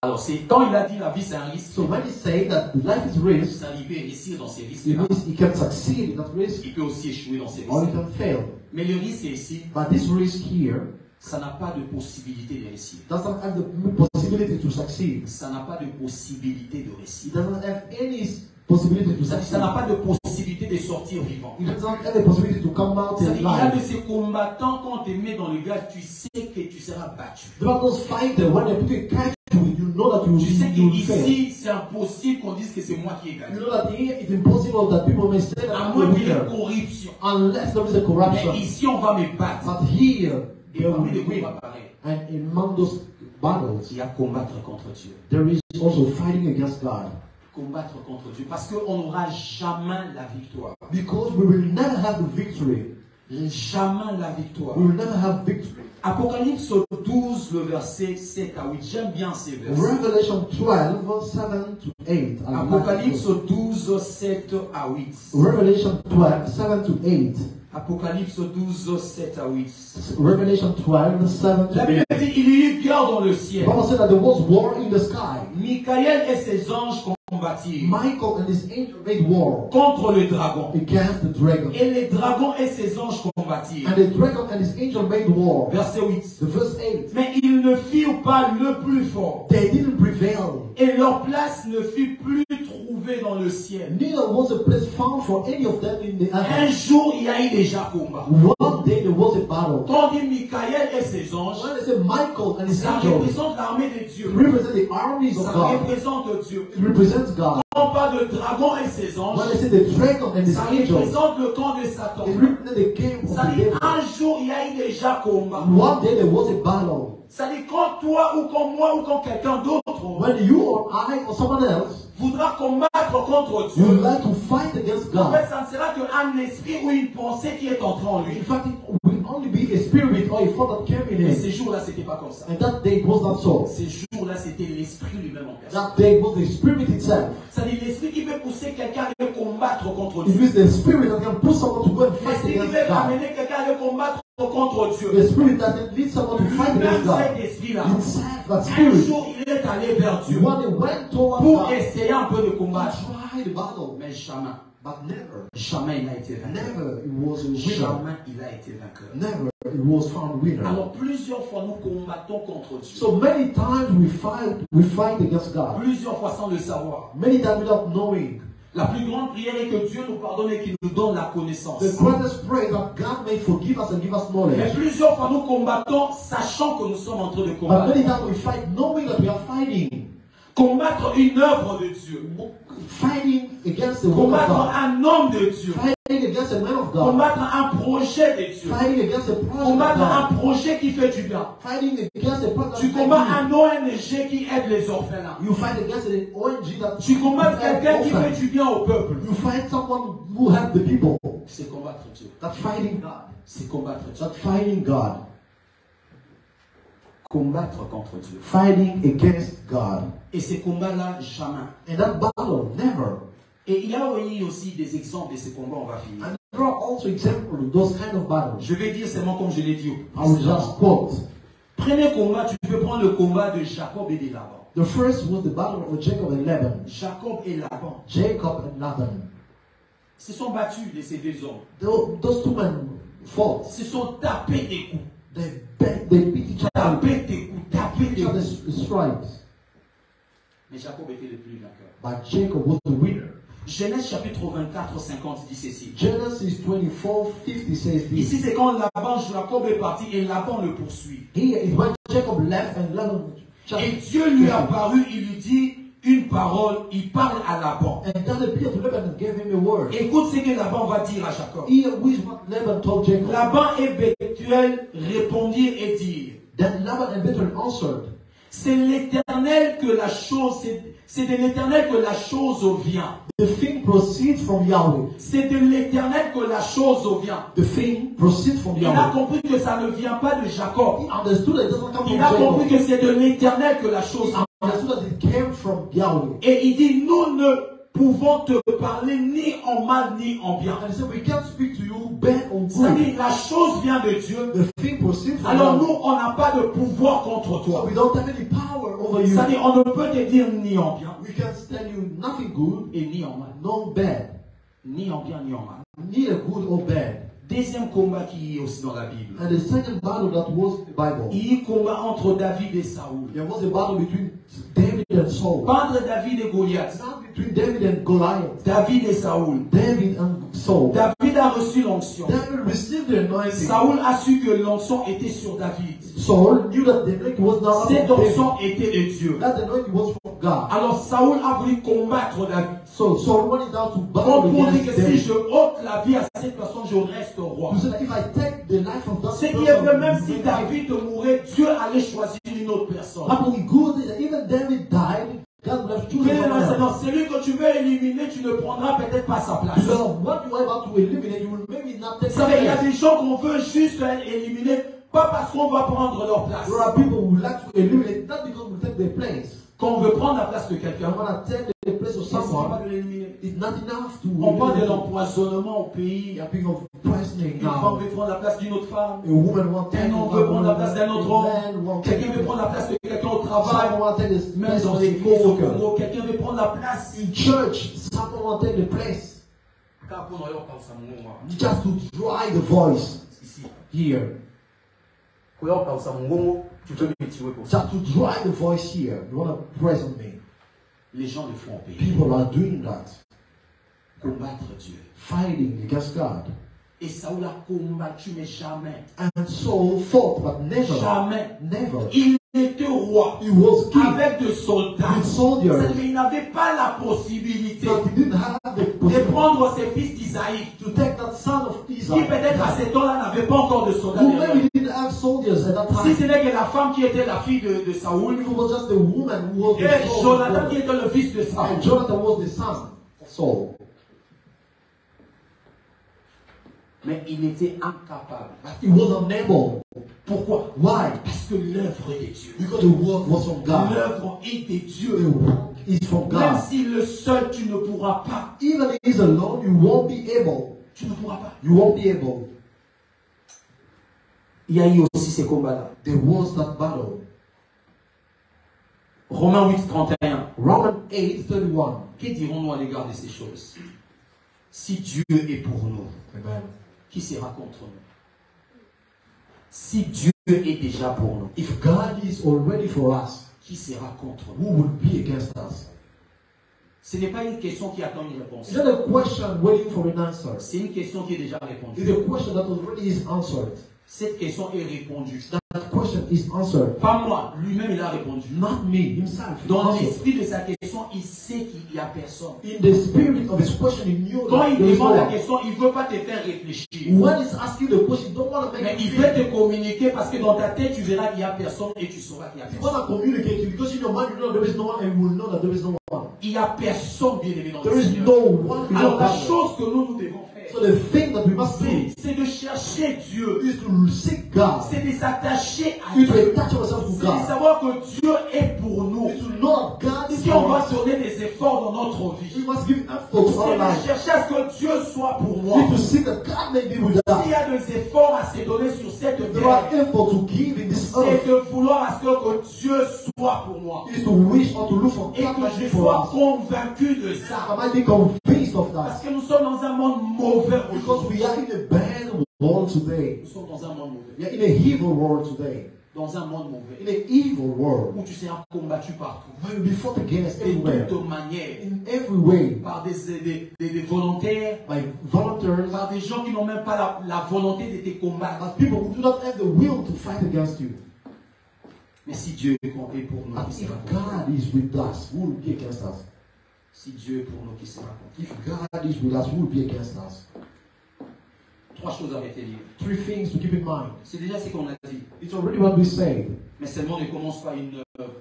Alors c'est quand il a dit la vie c'est un risque, So when he say that life is a risk, ça lui peut réussir dans ces it risques-là. means he can succeed in that risk Il peut aussi échouer dans ces or he risques. can fail. Mais le risque ici, But this risk here ça n'a pas de possibilité de réussir. doesn't have the possibility to succeed. Ça n'a pas de possibilité de It réussir. doesn't have any possibility to Ça succeed. n'a pas de possibilité de sortir vivant. It doesn't have the possibility to come out Il y a de alive. ces combattants, quand on te met dans le gars, tu sais que tu seras battu. There are those fighters when they put a catch to it, you know that you Tu sais will fail. qu'ici, c'est impossible qu'on dise que c'est moi qui ai You gagné. know that here it's impossible that people may say that À I'm moins the qu'il y ait winner corruption. unless there is a Mais corruption. ici, on va me battre. But here Et they parmi les will win. combats pareils, And among those battles, il y a combattre contre Dieu. there is also fighting against God. Combattre contre Dieu. Parce qu'on n'aura jamais la victoire. Because we will never have the victory. Jamais la victoire. We will never have victory. Apocalypse 12, le verset 7 à 8. J'aime bien ces versets. Revelation 12, 7 to 8. Apocalypse 12, 7 à 8. Revelation 12, 7 to 8. Apocalypse 12, 7 à 8. Revelation 12, 7 to La 8. Bible dit il y eut guerre dans le The ciel. Bible said that there was war in the sky. Michael et ses anges combattirent Michael and his angel made war contre le dragon. against the dragon. Et les dragons et ses anges combattirent. And the dragon and his angel made war. Verset 8. The verse 8. Mais ils ne firent pas le plus fort. They didn't prevail. Et leur place ne fut plus trouvée dans le ciel. Neither was a place found for any of them in the Un heaven. jour, il y a eu déjà combat. One day there was a battle. Quand on dit Michael et ses anges, When they say Michael and his ça angel, représente l'armée de it Dieu. represents the armies of Ça God. représente Dieu. It represents God. Quand on parle de dragon et ses anges, When they say the dragon and his ça angel, représente le camp de Satan. it represents the camp of Ça the dit devil. un jour, il y a eu déjà combat. One day there was a battle. Ça dit quand toi ou quand moi ou quand quelqu'un d'autre When you or I or someone else voudra combattre contre Dieu, would like to fight against en God, fait, ça ne sera qu'un esprit ou une pensée qui est entrée en lui. in fact, it will only be a spirit or a thought that came in Mais him. ces jours-là, c'était pas comme ça. And that day it was not so. Ces jours-là, jour-là, c'était l'esprit lui-même en personne. That day was the Spirit itself. C'est-à-dire l'esprit qui peut pousser quelqu'un à aller combattre contre It Dieu. is the Spirit that can push someone to go and fight L'esprit qui against peut God. amener quelqu'un à aller combattre contre Dieu. The Spirit that leads someone to fight against Même God. cet esprit-là, Himself, that un Spirit, jour, il est allé vers Dieu when he went towards pour God, essayer un peu de to combattre. try the battle, Mais jamais, but never, jamais il n'a été vainqueur. never it was a winner. Jamais il a été vainqueur. Never it was found winner. Alors plusieurs fois nous combattons contre Dieu. So many times we fight against God. Plusieurs fois sans le savoir. Many times without knowing. La plus grande prière est que Dieu nous pardonne et qu'il nous donne la connaissance. The greatest prayer that God may forgive us and give us Mais knowledge. plusieurs fois nous combattons sachant que nous sommes en train de But combattre. many times we fight knowing that we are fighting. Combattre une œuvre de Dieu. Fighting against the will of Combattre God. un homme de Dieu. Fighting against a man of God. Combattre un projet de Dieu. Fighting against a project of Combattre un God. projet qui fait du bien. Fighting against a project Tu of combats God. un ONG qui aide les orphelins. You fight against an ONG that Tu combats quelqu'un qui fait orphans. du bien au peuple. You fight someone who help the people. C'est combattre Dieu. That fighting God. C'est combattre Dieu. That fighting God. Combattre contre Dieu. Fighting against God. Et ces combats-là, jamais. And that battle, never. Et il y a aussi des exemples de ces combats, on va finir. And there are also examples of those kind of battles. Je vais dire seulement comme je l'ai dit. I will just quote. Premier combat, tu peux prendre le combat de Jacob et de Laban. The first was the battle of Jacob and Laban. Jacob et Laban Jacob and Laban. se sont battus, ces deux hommes. Those two men fought. Se sont tapés des coups. They beat each other. Tapés des coups, tapés Each des other's coups. stripes. Mais Jacob était le plus vainqueur. But Jacob was the winner. Genèse chapitre 24, 50 dit ceci. Genesis 24:50 says Ici, this. c'est quand Laban, Jacob est parti et Laban le poursuit. Here is when Jacob left and Laban. Et Dieu lui a apparu, il lui dit une parole, il parle à Laban. And God appeared to Laban and gave him a word. Écoute ce que Laban va dire à Jacob. Here is what Laban told Jacob. Laban et Bethuel répondirent et dirent. Then Laban and Bethuel answered. C'est l'Éternel que la chose, c'est de l'Éternel que la chose vient. The thing proceeds from Yahweh. C'est de l'Éternel que la chose vient. The thing proceeds from Il a Yahweh. compris que ça ne vient pas de Jacob. He understood that it doesn't come from Il a compris Jacob. que c'est de l'Éternel que la chose He vient. understood that it came from Yahweh. Et il dit, nous ne pouvons te parler ni en mal ni en bien. And he said, we can't speak to you bad or C'est-à-dire, good. la chose vient de Dieu. The thing proceeds from Alors nous, Yahweh. on n'a pas de pouvoir contre So toi. we don't have any power over you. C'est-à-dire, on ne peut te dire ni en bien, We can tell you nothing good, et ni en mal. no bad. Ni en bien, ni en mal. Neither good or bad. Deuxième combat qui est aussi dans la Bible. And the second battle that was in the Bible. Il y a un combat entre David et Saoul. There was a battle between David and Saul. Pas entre David et Goliath. Not between David and Goliath. David et Saoul. David and Saul. David a reçu l'onction. David received the anointing. Saoul a su que l'onction était sur David. Saul knew that the anointing was not Cette from David. onction était de Dieu. That the anointing was from God. Alors Saoul a voulu combattre David. So Saul wanted out to Donc battle pour dire que against si David. je ôte la vie à cette personne, je reste roi. To say that if I take the life of that Ce qui est vrai, même si person, David mourait, Dieu allait choisir une autre personne. not only good, even David died, God would have chosen Quel est someone else. l'enseignement? Celui que tu veux éliminer, tu ne prendras peut-être pas sa place. Because of what you are about to eliminate, you will maybe not take Vous savez, il y a place. des gens qu'on veut juste éliminer, pas parce qu'on va prendre leur place. There are people who like to eliminate, not because we take their place. Quand on veut prendre la place de I quelqu'un, want to take the place of il ne suffit pas someone. de l'éliminer. It's not enough to On parle de eliminate. l'empoisonnement au pays. You're thinking of poisoning Une femme now. veut prendre la place d'une autre femme. A woman wants to take Un homme veut prendre la place d'un autre homme. Quelqu'un veut prendre la place de quelqu'un au travail. Someone wants to take the Même place dans of the l'église au co-worker. Congo, quelqu'un veut prendre la place. In church, someone wants to take the place. Just to dry the voice Ici. here. Just to dry the voice here. You want to press on me. Les gens le font au pays. People are doing that. Combattre Dieu. Fighting against God. Et Saoul a combattu, mais jamais. And Saul fought, but never. Jamais. Never. Il était roi. He was king Avec des soldats. with soldiers. Mais il n'avait pas la possibilité But he didn't have the de possibility prendre ses fils d'Isaïe, to take that son of qui Israel. peut-être à ces temps-là n'avait pas encore de soldats Who derrière. maybe didn't have soldiers at that Si time. ce n'est que la femme qui était la fille de Saoul, If it was just the woman who was the et son Jonathan of qui était le fils de Saoul. And Jonathan was the son of Saul. Mais il était incapable But he was unable Pourquoi? Why? Parce que l'œuvre est de Dieu. Because the work was from God. L'œuvre est de Dieu. The work is from God. Même si le seul, tu ne pourras pas. Even if he's alone, you won't be able. Tu ne pourras pas. You won't be able. Il y a eu aussi ces combats-là. There was that battle. Romains 8, 31. Romans 8, 31. Que dirons-nous à l'égard de ces choses? Si Dieu est pour nous, Amen. qui sera contre nous? Si Dieu est déjà pour nous, If God is already for us, qui sera contre who nous? will be against us? Ce n'est pas une question qui attend une réponse. It's not a question waiting for an answer. C'est une question qui est déjà répondue. It's a question that already is answered. Cette question est répondue. That question is answered. Pas moi, lui-même il a répondu. Not me, himself. Dans Answered. l'esprit de sa question, il sait qu'il n'y a personne. In the spirit of his question, he knew Quand that il there is no demande la one. question, il ne veut pas te faire réfléchir. When he's asking the question, you don't want to Mais make il it veut clear. te communiquer parce que dans ta tête, tu verras qu'il n'y a personne et tu sauras qu'il n'y a You personne. want to communicate to, because in your mind you know there is no one, and you will know that there is no one. Il n'y a personne, bien aimé, dans There le is Seigneur. no one before Alors la God. chose que nous devons faire, So the thing that we must do c'est de chercher Dieu. is to seek God. C'est de s'attacher à Is to Dieu. attach ourselves to C'est de God. savoir que Dieu est pour nous. Is to know that God is Si on for doit us. donner des efforts dans notre vie, We must give effort to c'est our de life. chercher à ce que Dieu soit pour We moi. need to seek that God may be with S'il y us. a des efforts à se donner sur cette There are terre, efforts to give in this c'est earth. de vouloir à ce que Dieu soit pour moi. Is to wish or to look for Et God que may je be for sois us. convaincu de ça. I might be convinced of Parce that. que nous sommes dans un monde mauvais Because aujourd'hui. we are in a bad world today. Nous sommes dans un monde mauvais. We are in a evil world today. Dans un monde mauvais. In an evil world. Où tu seras combattu partout. Where we fought against Et de everywhere. toute manière. In every way. Par des volontaires. By volunteers. Par des gens qui n'ont même pas la volonté de te combattre. But people who do not have the will to fight against you. Mais si Dieu est pour nous, And qui if sera contre nous? God is with us, who will be against us? Si Dieu est pour nous, qui sera contre nous? If God is with us, who will be against us? Trois choses à retenir. Three things to keep in mind. C'est déjà ce qu'on a dit. It's already what we say. Mais seulement ne commence pas une œuvre.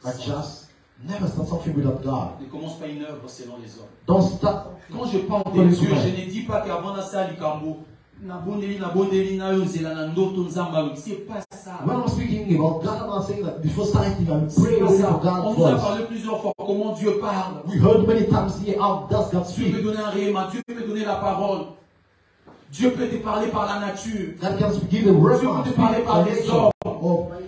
But just never start something without God. Ne commence pas une œuvre selon les hommes. Don't start. Quand je parle de Dieu, je ne dis pas qu'avant ça, Likambo, c'est pas ça. When I'm speaking about God, I'm not saying that before starting, I'm C'est praying pas for ça. On God's nous a voice. parlé plusieurs fois comment Dieu parle. We heard many times here how does God Dieu peut speak. donner un rhéma, Dieu peut donner la parole. Dieu peut te parler par la nature. God can give a word Dieu from peut te parler par des hommes.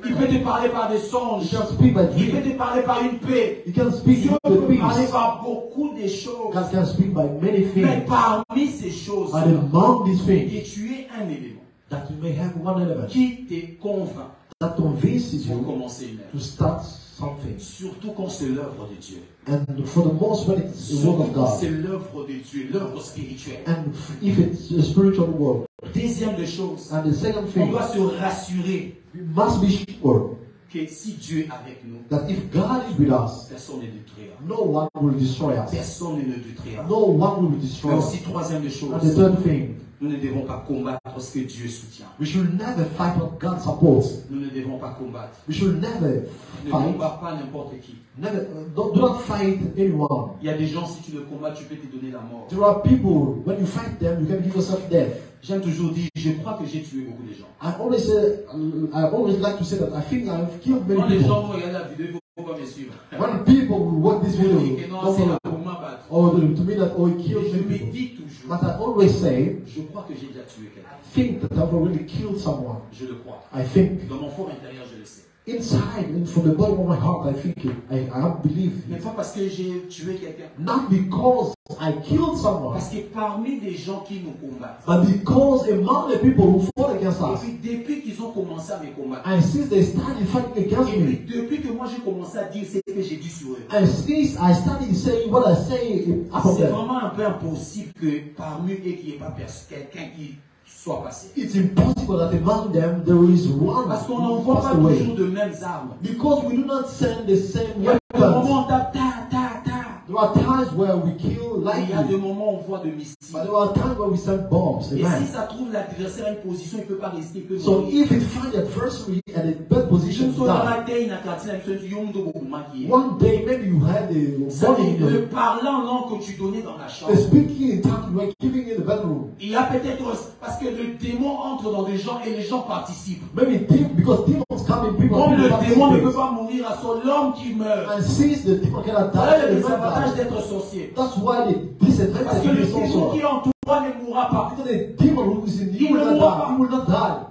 Il peut te parler par des He songes. can speak by Il peut dream. te parler par une paix. He can speak Dieu in the peut parler peace. par beaucoup de choses. God can speak by many Mais things. parmi ces choses, And among these que things, tu es un élément that you may have one element qui te convainc that convinces pour you commencer une œuvre. to start something. Surtout quand c'est l'œuvre de Dieu. And for the most, when it's the word Surtout of quand God, c'est l'œuvre de Dieu, l'œuvre spirituelle. and if it's a spiritual word, Deuxième des choses, and the second on thing, doit se rassurer we must be sure que si Dieu est avec nous, that if God is with us, personne ne détruira. no one will destroy us. Personne ne détruira. No one will Mais destroy us. aussi, troisième des choses, And the third thing, nous ne devons pas combattre ce que Dieu soutient. we should never fight what God supports. Nous ne devons pas combattre. We should never Ne fight. combat pas n'importe qui. Never, do not fight anyone. Il y a des gens, si tu le combats, tu peux te donner la mort. There are people, when you fight them, you can give yourself death. J'aime toujours dire, je crois que j'ai tué beaucoup de gens. I always like to say that I think I've killed many Quand les people. gens vont regarder la vidéo, il ne faut pas me suivre. When people will watch this Je video, dis que non, don't c'est là follow. pour m'abattre. Or to me that oh, he Mais killed je many me people. dis toujours, But I always say, je crois que j'ai déjà tué quelqu'un. I think that I've already killed someone. Je le crois. I think. Dans mon fort intérieur, je le sais. Inside, and from the bottom of my heart, I think it. I believe Mais it. pas parce que j'ai tué quelqu'un. Not because I killed someone, Parce que parmi les gens qui nous combattent, but because among the people who fought against et us, puis depuis qu'ils ont commencé à me combattre, and since they started fighting against et puis me, depuis que moi j'ai commencé à dire ce que j'ai dit sur eux, and since I started saying what I say about c'est them, vraiment un peu impossible que parmi eux qu'il n'y ait pas quelqu'un qui soit passé. it's impossible that among them there is one Parce qu'on who n'envoie pas passed away. toujours de mêmes armes. Because we do not send the same Il y a des weapons. moments où on tape, ta, ta, ta. There are times where we kill Et il y a des lightly, moments où on voit de missiles. but there are times where we send bombs. Et si Amen. ça trouve l'adversaire à une position, il ne peut pas rester, il peut So mourir. if it finds the adversary at a bad position, Une fois dans die. la terre, il n'a qu'à dire, il y a un peu de mouvement qui est. One day maybe you had the Ça body dit, in le the parlant langue que tu donnais dans la chambre, speaking in tongues you were giving in the bedroom. Il y a peut-être parce que le démon entre dans des gens et les gens participent. Maybe because demons come in people. Comme le démon ne peut pas mourir à son l'homme qui meurt. And since the demon cannot die, Voilà le désavantage d'être sorcier. that's why the disadvantage Parce que le is démon also. qui est en toi ne mourra pas. Because the demon who is in you Il ne will not mourra die. pas. He will not die.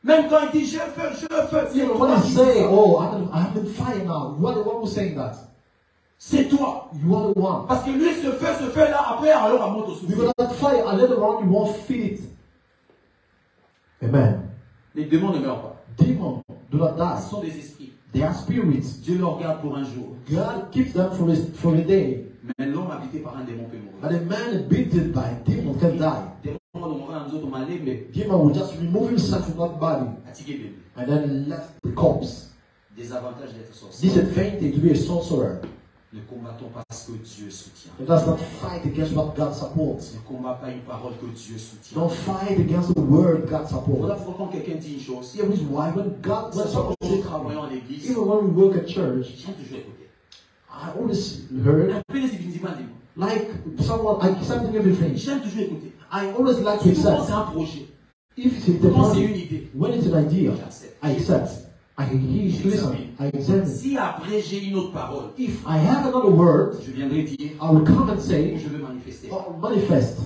Même quand il dit je veux, c'est Even toi when qui he dis say, ça. oh, I'm in fire now, you are the one who's saying that. C'est toi. You are the one. Parce que lui, ce feu là, après, alors elle monte au souffle. Because that fire, and later on, you won't feel it. Amen. Les démons ne meurent pas. Demons do not Ce die. sont des esprits. They are spirits. Dieu les regarde pour un jour. God keeps them for a day. Mais l'homme habité par un démon peut mourir. But a man beaten by a demon can die. Démon de mourir nous autres, on allait, mais Demon will just remove himself from that body fatigué bébé. and then left the corpse. Des avantages d'être sorcier. Disadvantage to be a sorcerer. Ne combattons pas ce que Dieu soutient. It does not fight against what God supports. Ne combat pas une parole que Dieu soutient. Don't fight against the word God Voilà supports. pourquoi quand quelqu'un dit une chose, See, reason why when God, when soit someone quand nous says, travaillons à l'église, even when we work at church, j'aime toujours écouter. I always heard Appelez ces bénédictions à Dieu. like someone, I accepting everything. J'aime toujours écouter. I always like to Surtout quand accept. c'est un projet. If it's a Quand c'est project, une idée, when it's an idea, j'accepte. I accept. I listen. I examine. Si après j'ai une autre parole, If I have another word, je viendrai dire, I will come and say, je veux manifester. or manifest.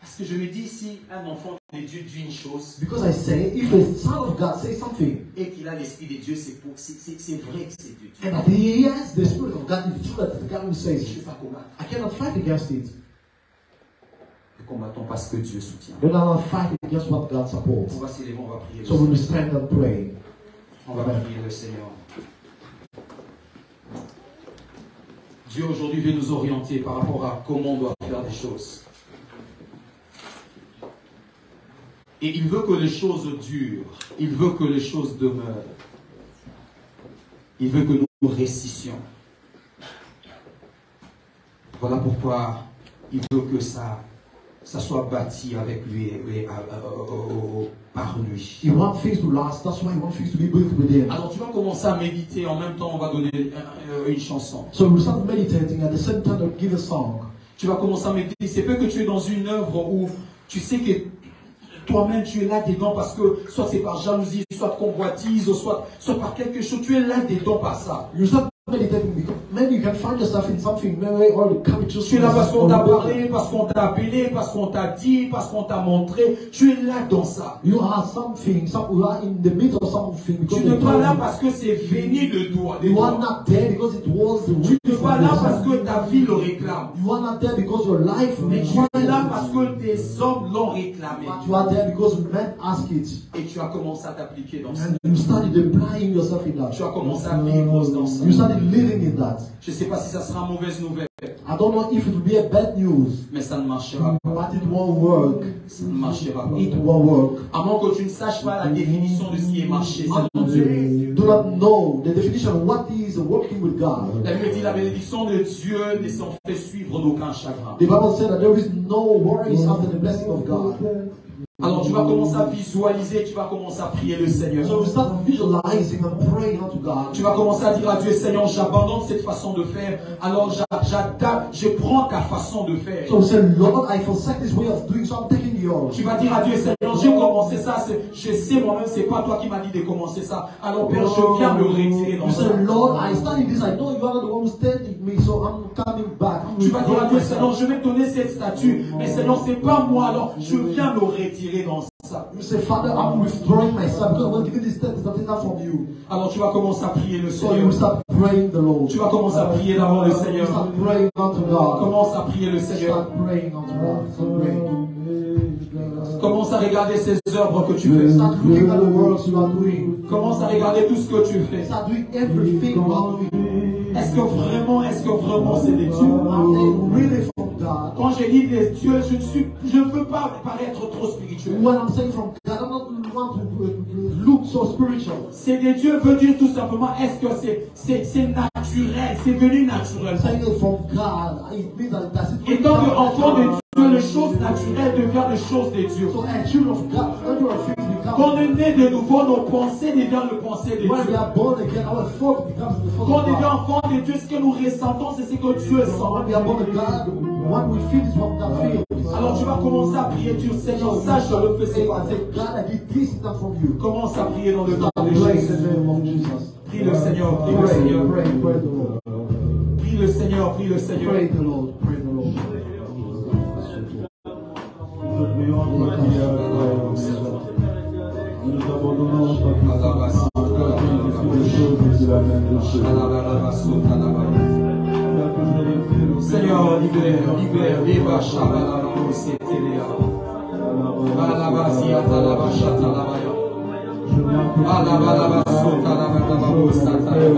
Parce que je me dis, si un enfant de Dieu dit une chose Because I say, if a son of God says something, et qu'il a l'esprit de Dieu, c'est vrai que c'est de Dieu. and that he has the Spirit of God, it's true that the God will say Je ne it. vais pas combattre. I cannot fight against it. Ne combattons pas ce que Dieu soutient. But I will fight against what God supports. On va s'élever, on va prier. So we will stand and pray. On va prier le Seigneur. Dieu aujourd'hui veut nous orienter par rapport à comment on doit faire des choses. Et il veut que les choses durent. Il veut que les choses demeurent. Il veut que nous restissions. Voilà pourquoi il veut que ça soit bâti avec lui et par lui. He wants things to last. That's why he wants things to be built within. Alors tu vas commencer à méditer, en même temps on va donner une chanson. So we start meditating at the same time to give a song. Tu vas commencer à méditer. C'est peu que tu es dans une œuvre où tu sais que toi-même tu es là dedans parce que soit c'est par jalousie, soit convoitise, soit par quelque chose. Tu es là dedans par ça. You start meditating because maybe you can find yourself in something, maybe or covetousness. Tu es là parce qu'on t'a parlé, parce qu'on t'a appelé, parce qu'on t'a dit, parce qu'on t'a montré. Tu es là dans ça. You are something, you are in the midst of something because Tu n'es pas là parce que c'est venu de toi. you are not there because it was the Tu n'es pas là parce que ta vie le réclame. You are not there because your life Mais tu es là parce que tes hommes l'ont réclamé. But you are there because men ask it. Et tu as commencé à t'appliquer dans ça. And you started applying yourself in that. Tu as commencé à vivre dans ça. You started living in that. Je ne sais pas si ça sera mauvaise nouvelle, I don't know if it will be a bad news, mais ça ne marchera pas. but it won't work. Ça ne marchera pas. It won't work. À moins que tu ne saches pas la définition de ce qui est marché. selon Dieu. You do not know the definition of what is working with God. La Bible dit la bénédiction de Dieu ne s'en fait suivre d'aucun chagrin. The Bible said that there is no worries after the blessing of God. Alors tu vas commencer à visualiser, tu vas commencer à prier le Seigneur. So we start visualizing and praying unto God. Tu vas commencer à dire à Dieu, Seigneur, j'abandonne cette façon de faire. Alors j'adapte, je prends ta façon de faire. So we say, Lord, I forsake this way of doing, so I'm taking yours. Tu vas dire à Dieu, Seigneur, j'ai commencé ça, je sais moi-même, c'est pas toi qui m'as dit de commencer ça. Alors Père, je viens me retirer dans You ça. say, Lord, I started this, I know you are not the one who started me, so I'm coming back. Tu vas dire à Dieu, Seigneur, je vais te donner cette statue, mais Seigneur, c'est pas moi, alors je viens me retirer dans ça. You say, Father, I'm withdrawing myself because I'm giving this step is not enough from you. Alors tu vas commencer à prier le So Seigneur. you start praying the Lord. Tu vas commencer à prier d'abord le You Seigneur. start praying unto God. Commence à prier le Seigneur. Start praying unto God. Start praying. Commence à regarder ces œuvres que tu fais. Start looking at the works you are doing. Commence à regarder tout ce que tu fais. Start doing everything you are doing. Est-ce que vraiment c'est des dieux? Are they really from God? Quand je dis des dieux, je ne veux pas paraître trop spirituel. When I'm saying from God, I'm not want to look so spiritual. C'est des dieux veut dire tout simplement, est-ce que c'est naturel, c'est venu naturel. Saying it from God, it means that that's it. Étant enfant de Dieu, les choses naturelles deviennent les choses de Dieu. So as children of God, under our faith, Quand on est né de nouveau, nos pensées deviennent les pensées de Dieu. When we are born again, our thought becomes the thought Quand on of devient God. enfant de Dieu, ce que nous ressentons, c'est ce que Dieu sent. When we are born again, what we feel is what God feels. Alors tu vas commencer à prier, Dieu Seigneur, sache que le feu c'est quoi. God, I need this and that from you. Commence à prier dans le nom de Praise the Jésus. name of Jesus. Prie le Seigneur, prie le Pray, Seigneur. pray, pray the Lord. Prie le Seigneur, prie le Seigneur. Pray the Lord, pray the Lord. Nous nous abandonnons Seigneur, libère, libère, libère, Shabalala, Setelea. Balabazia, Talabasha, Talabaya. Balabalaba, Sotalababa, Sataya.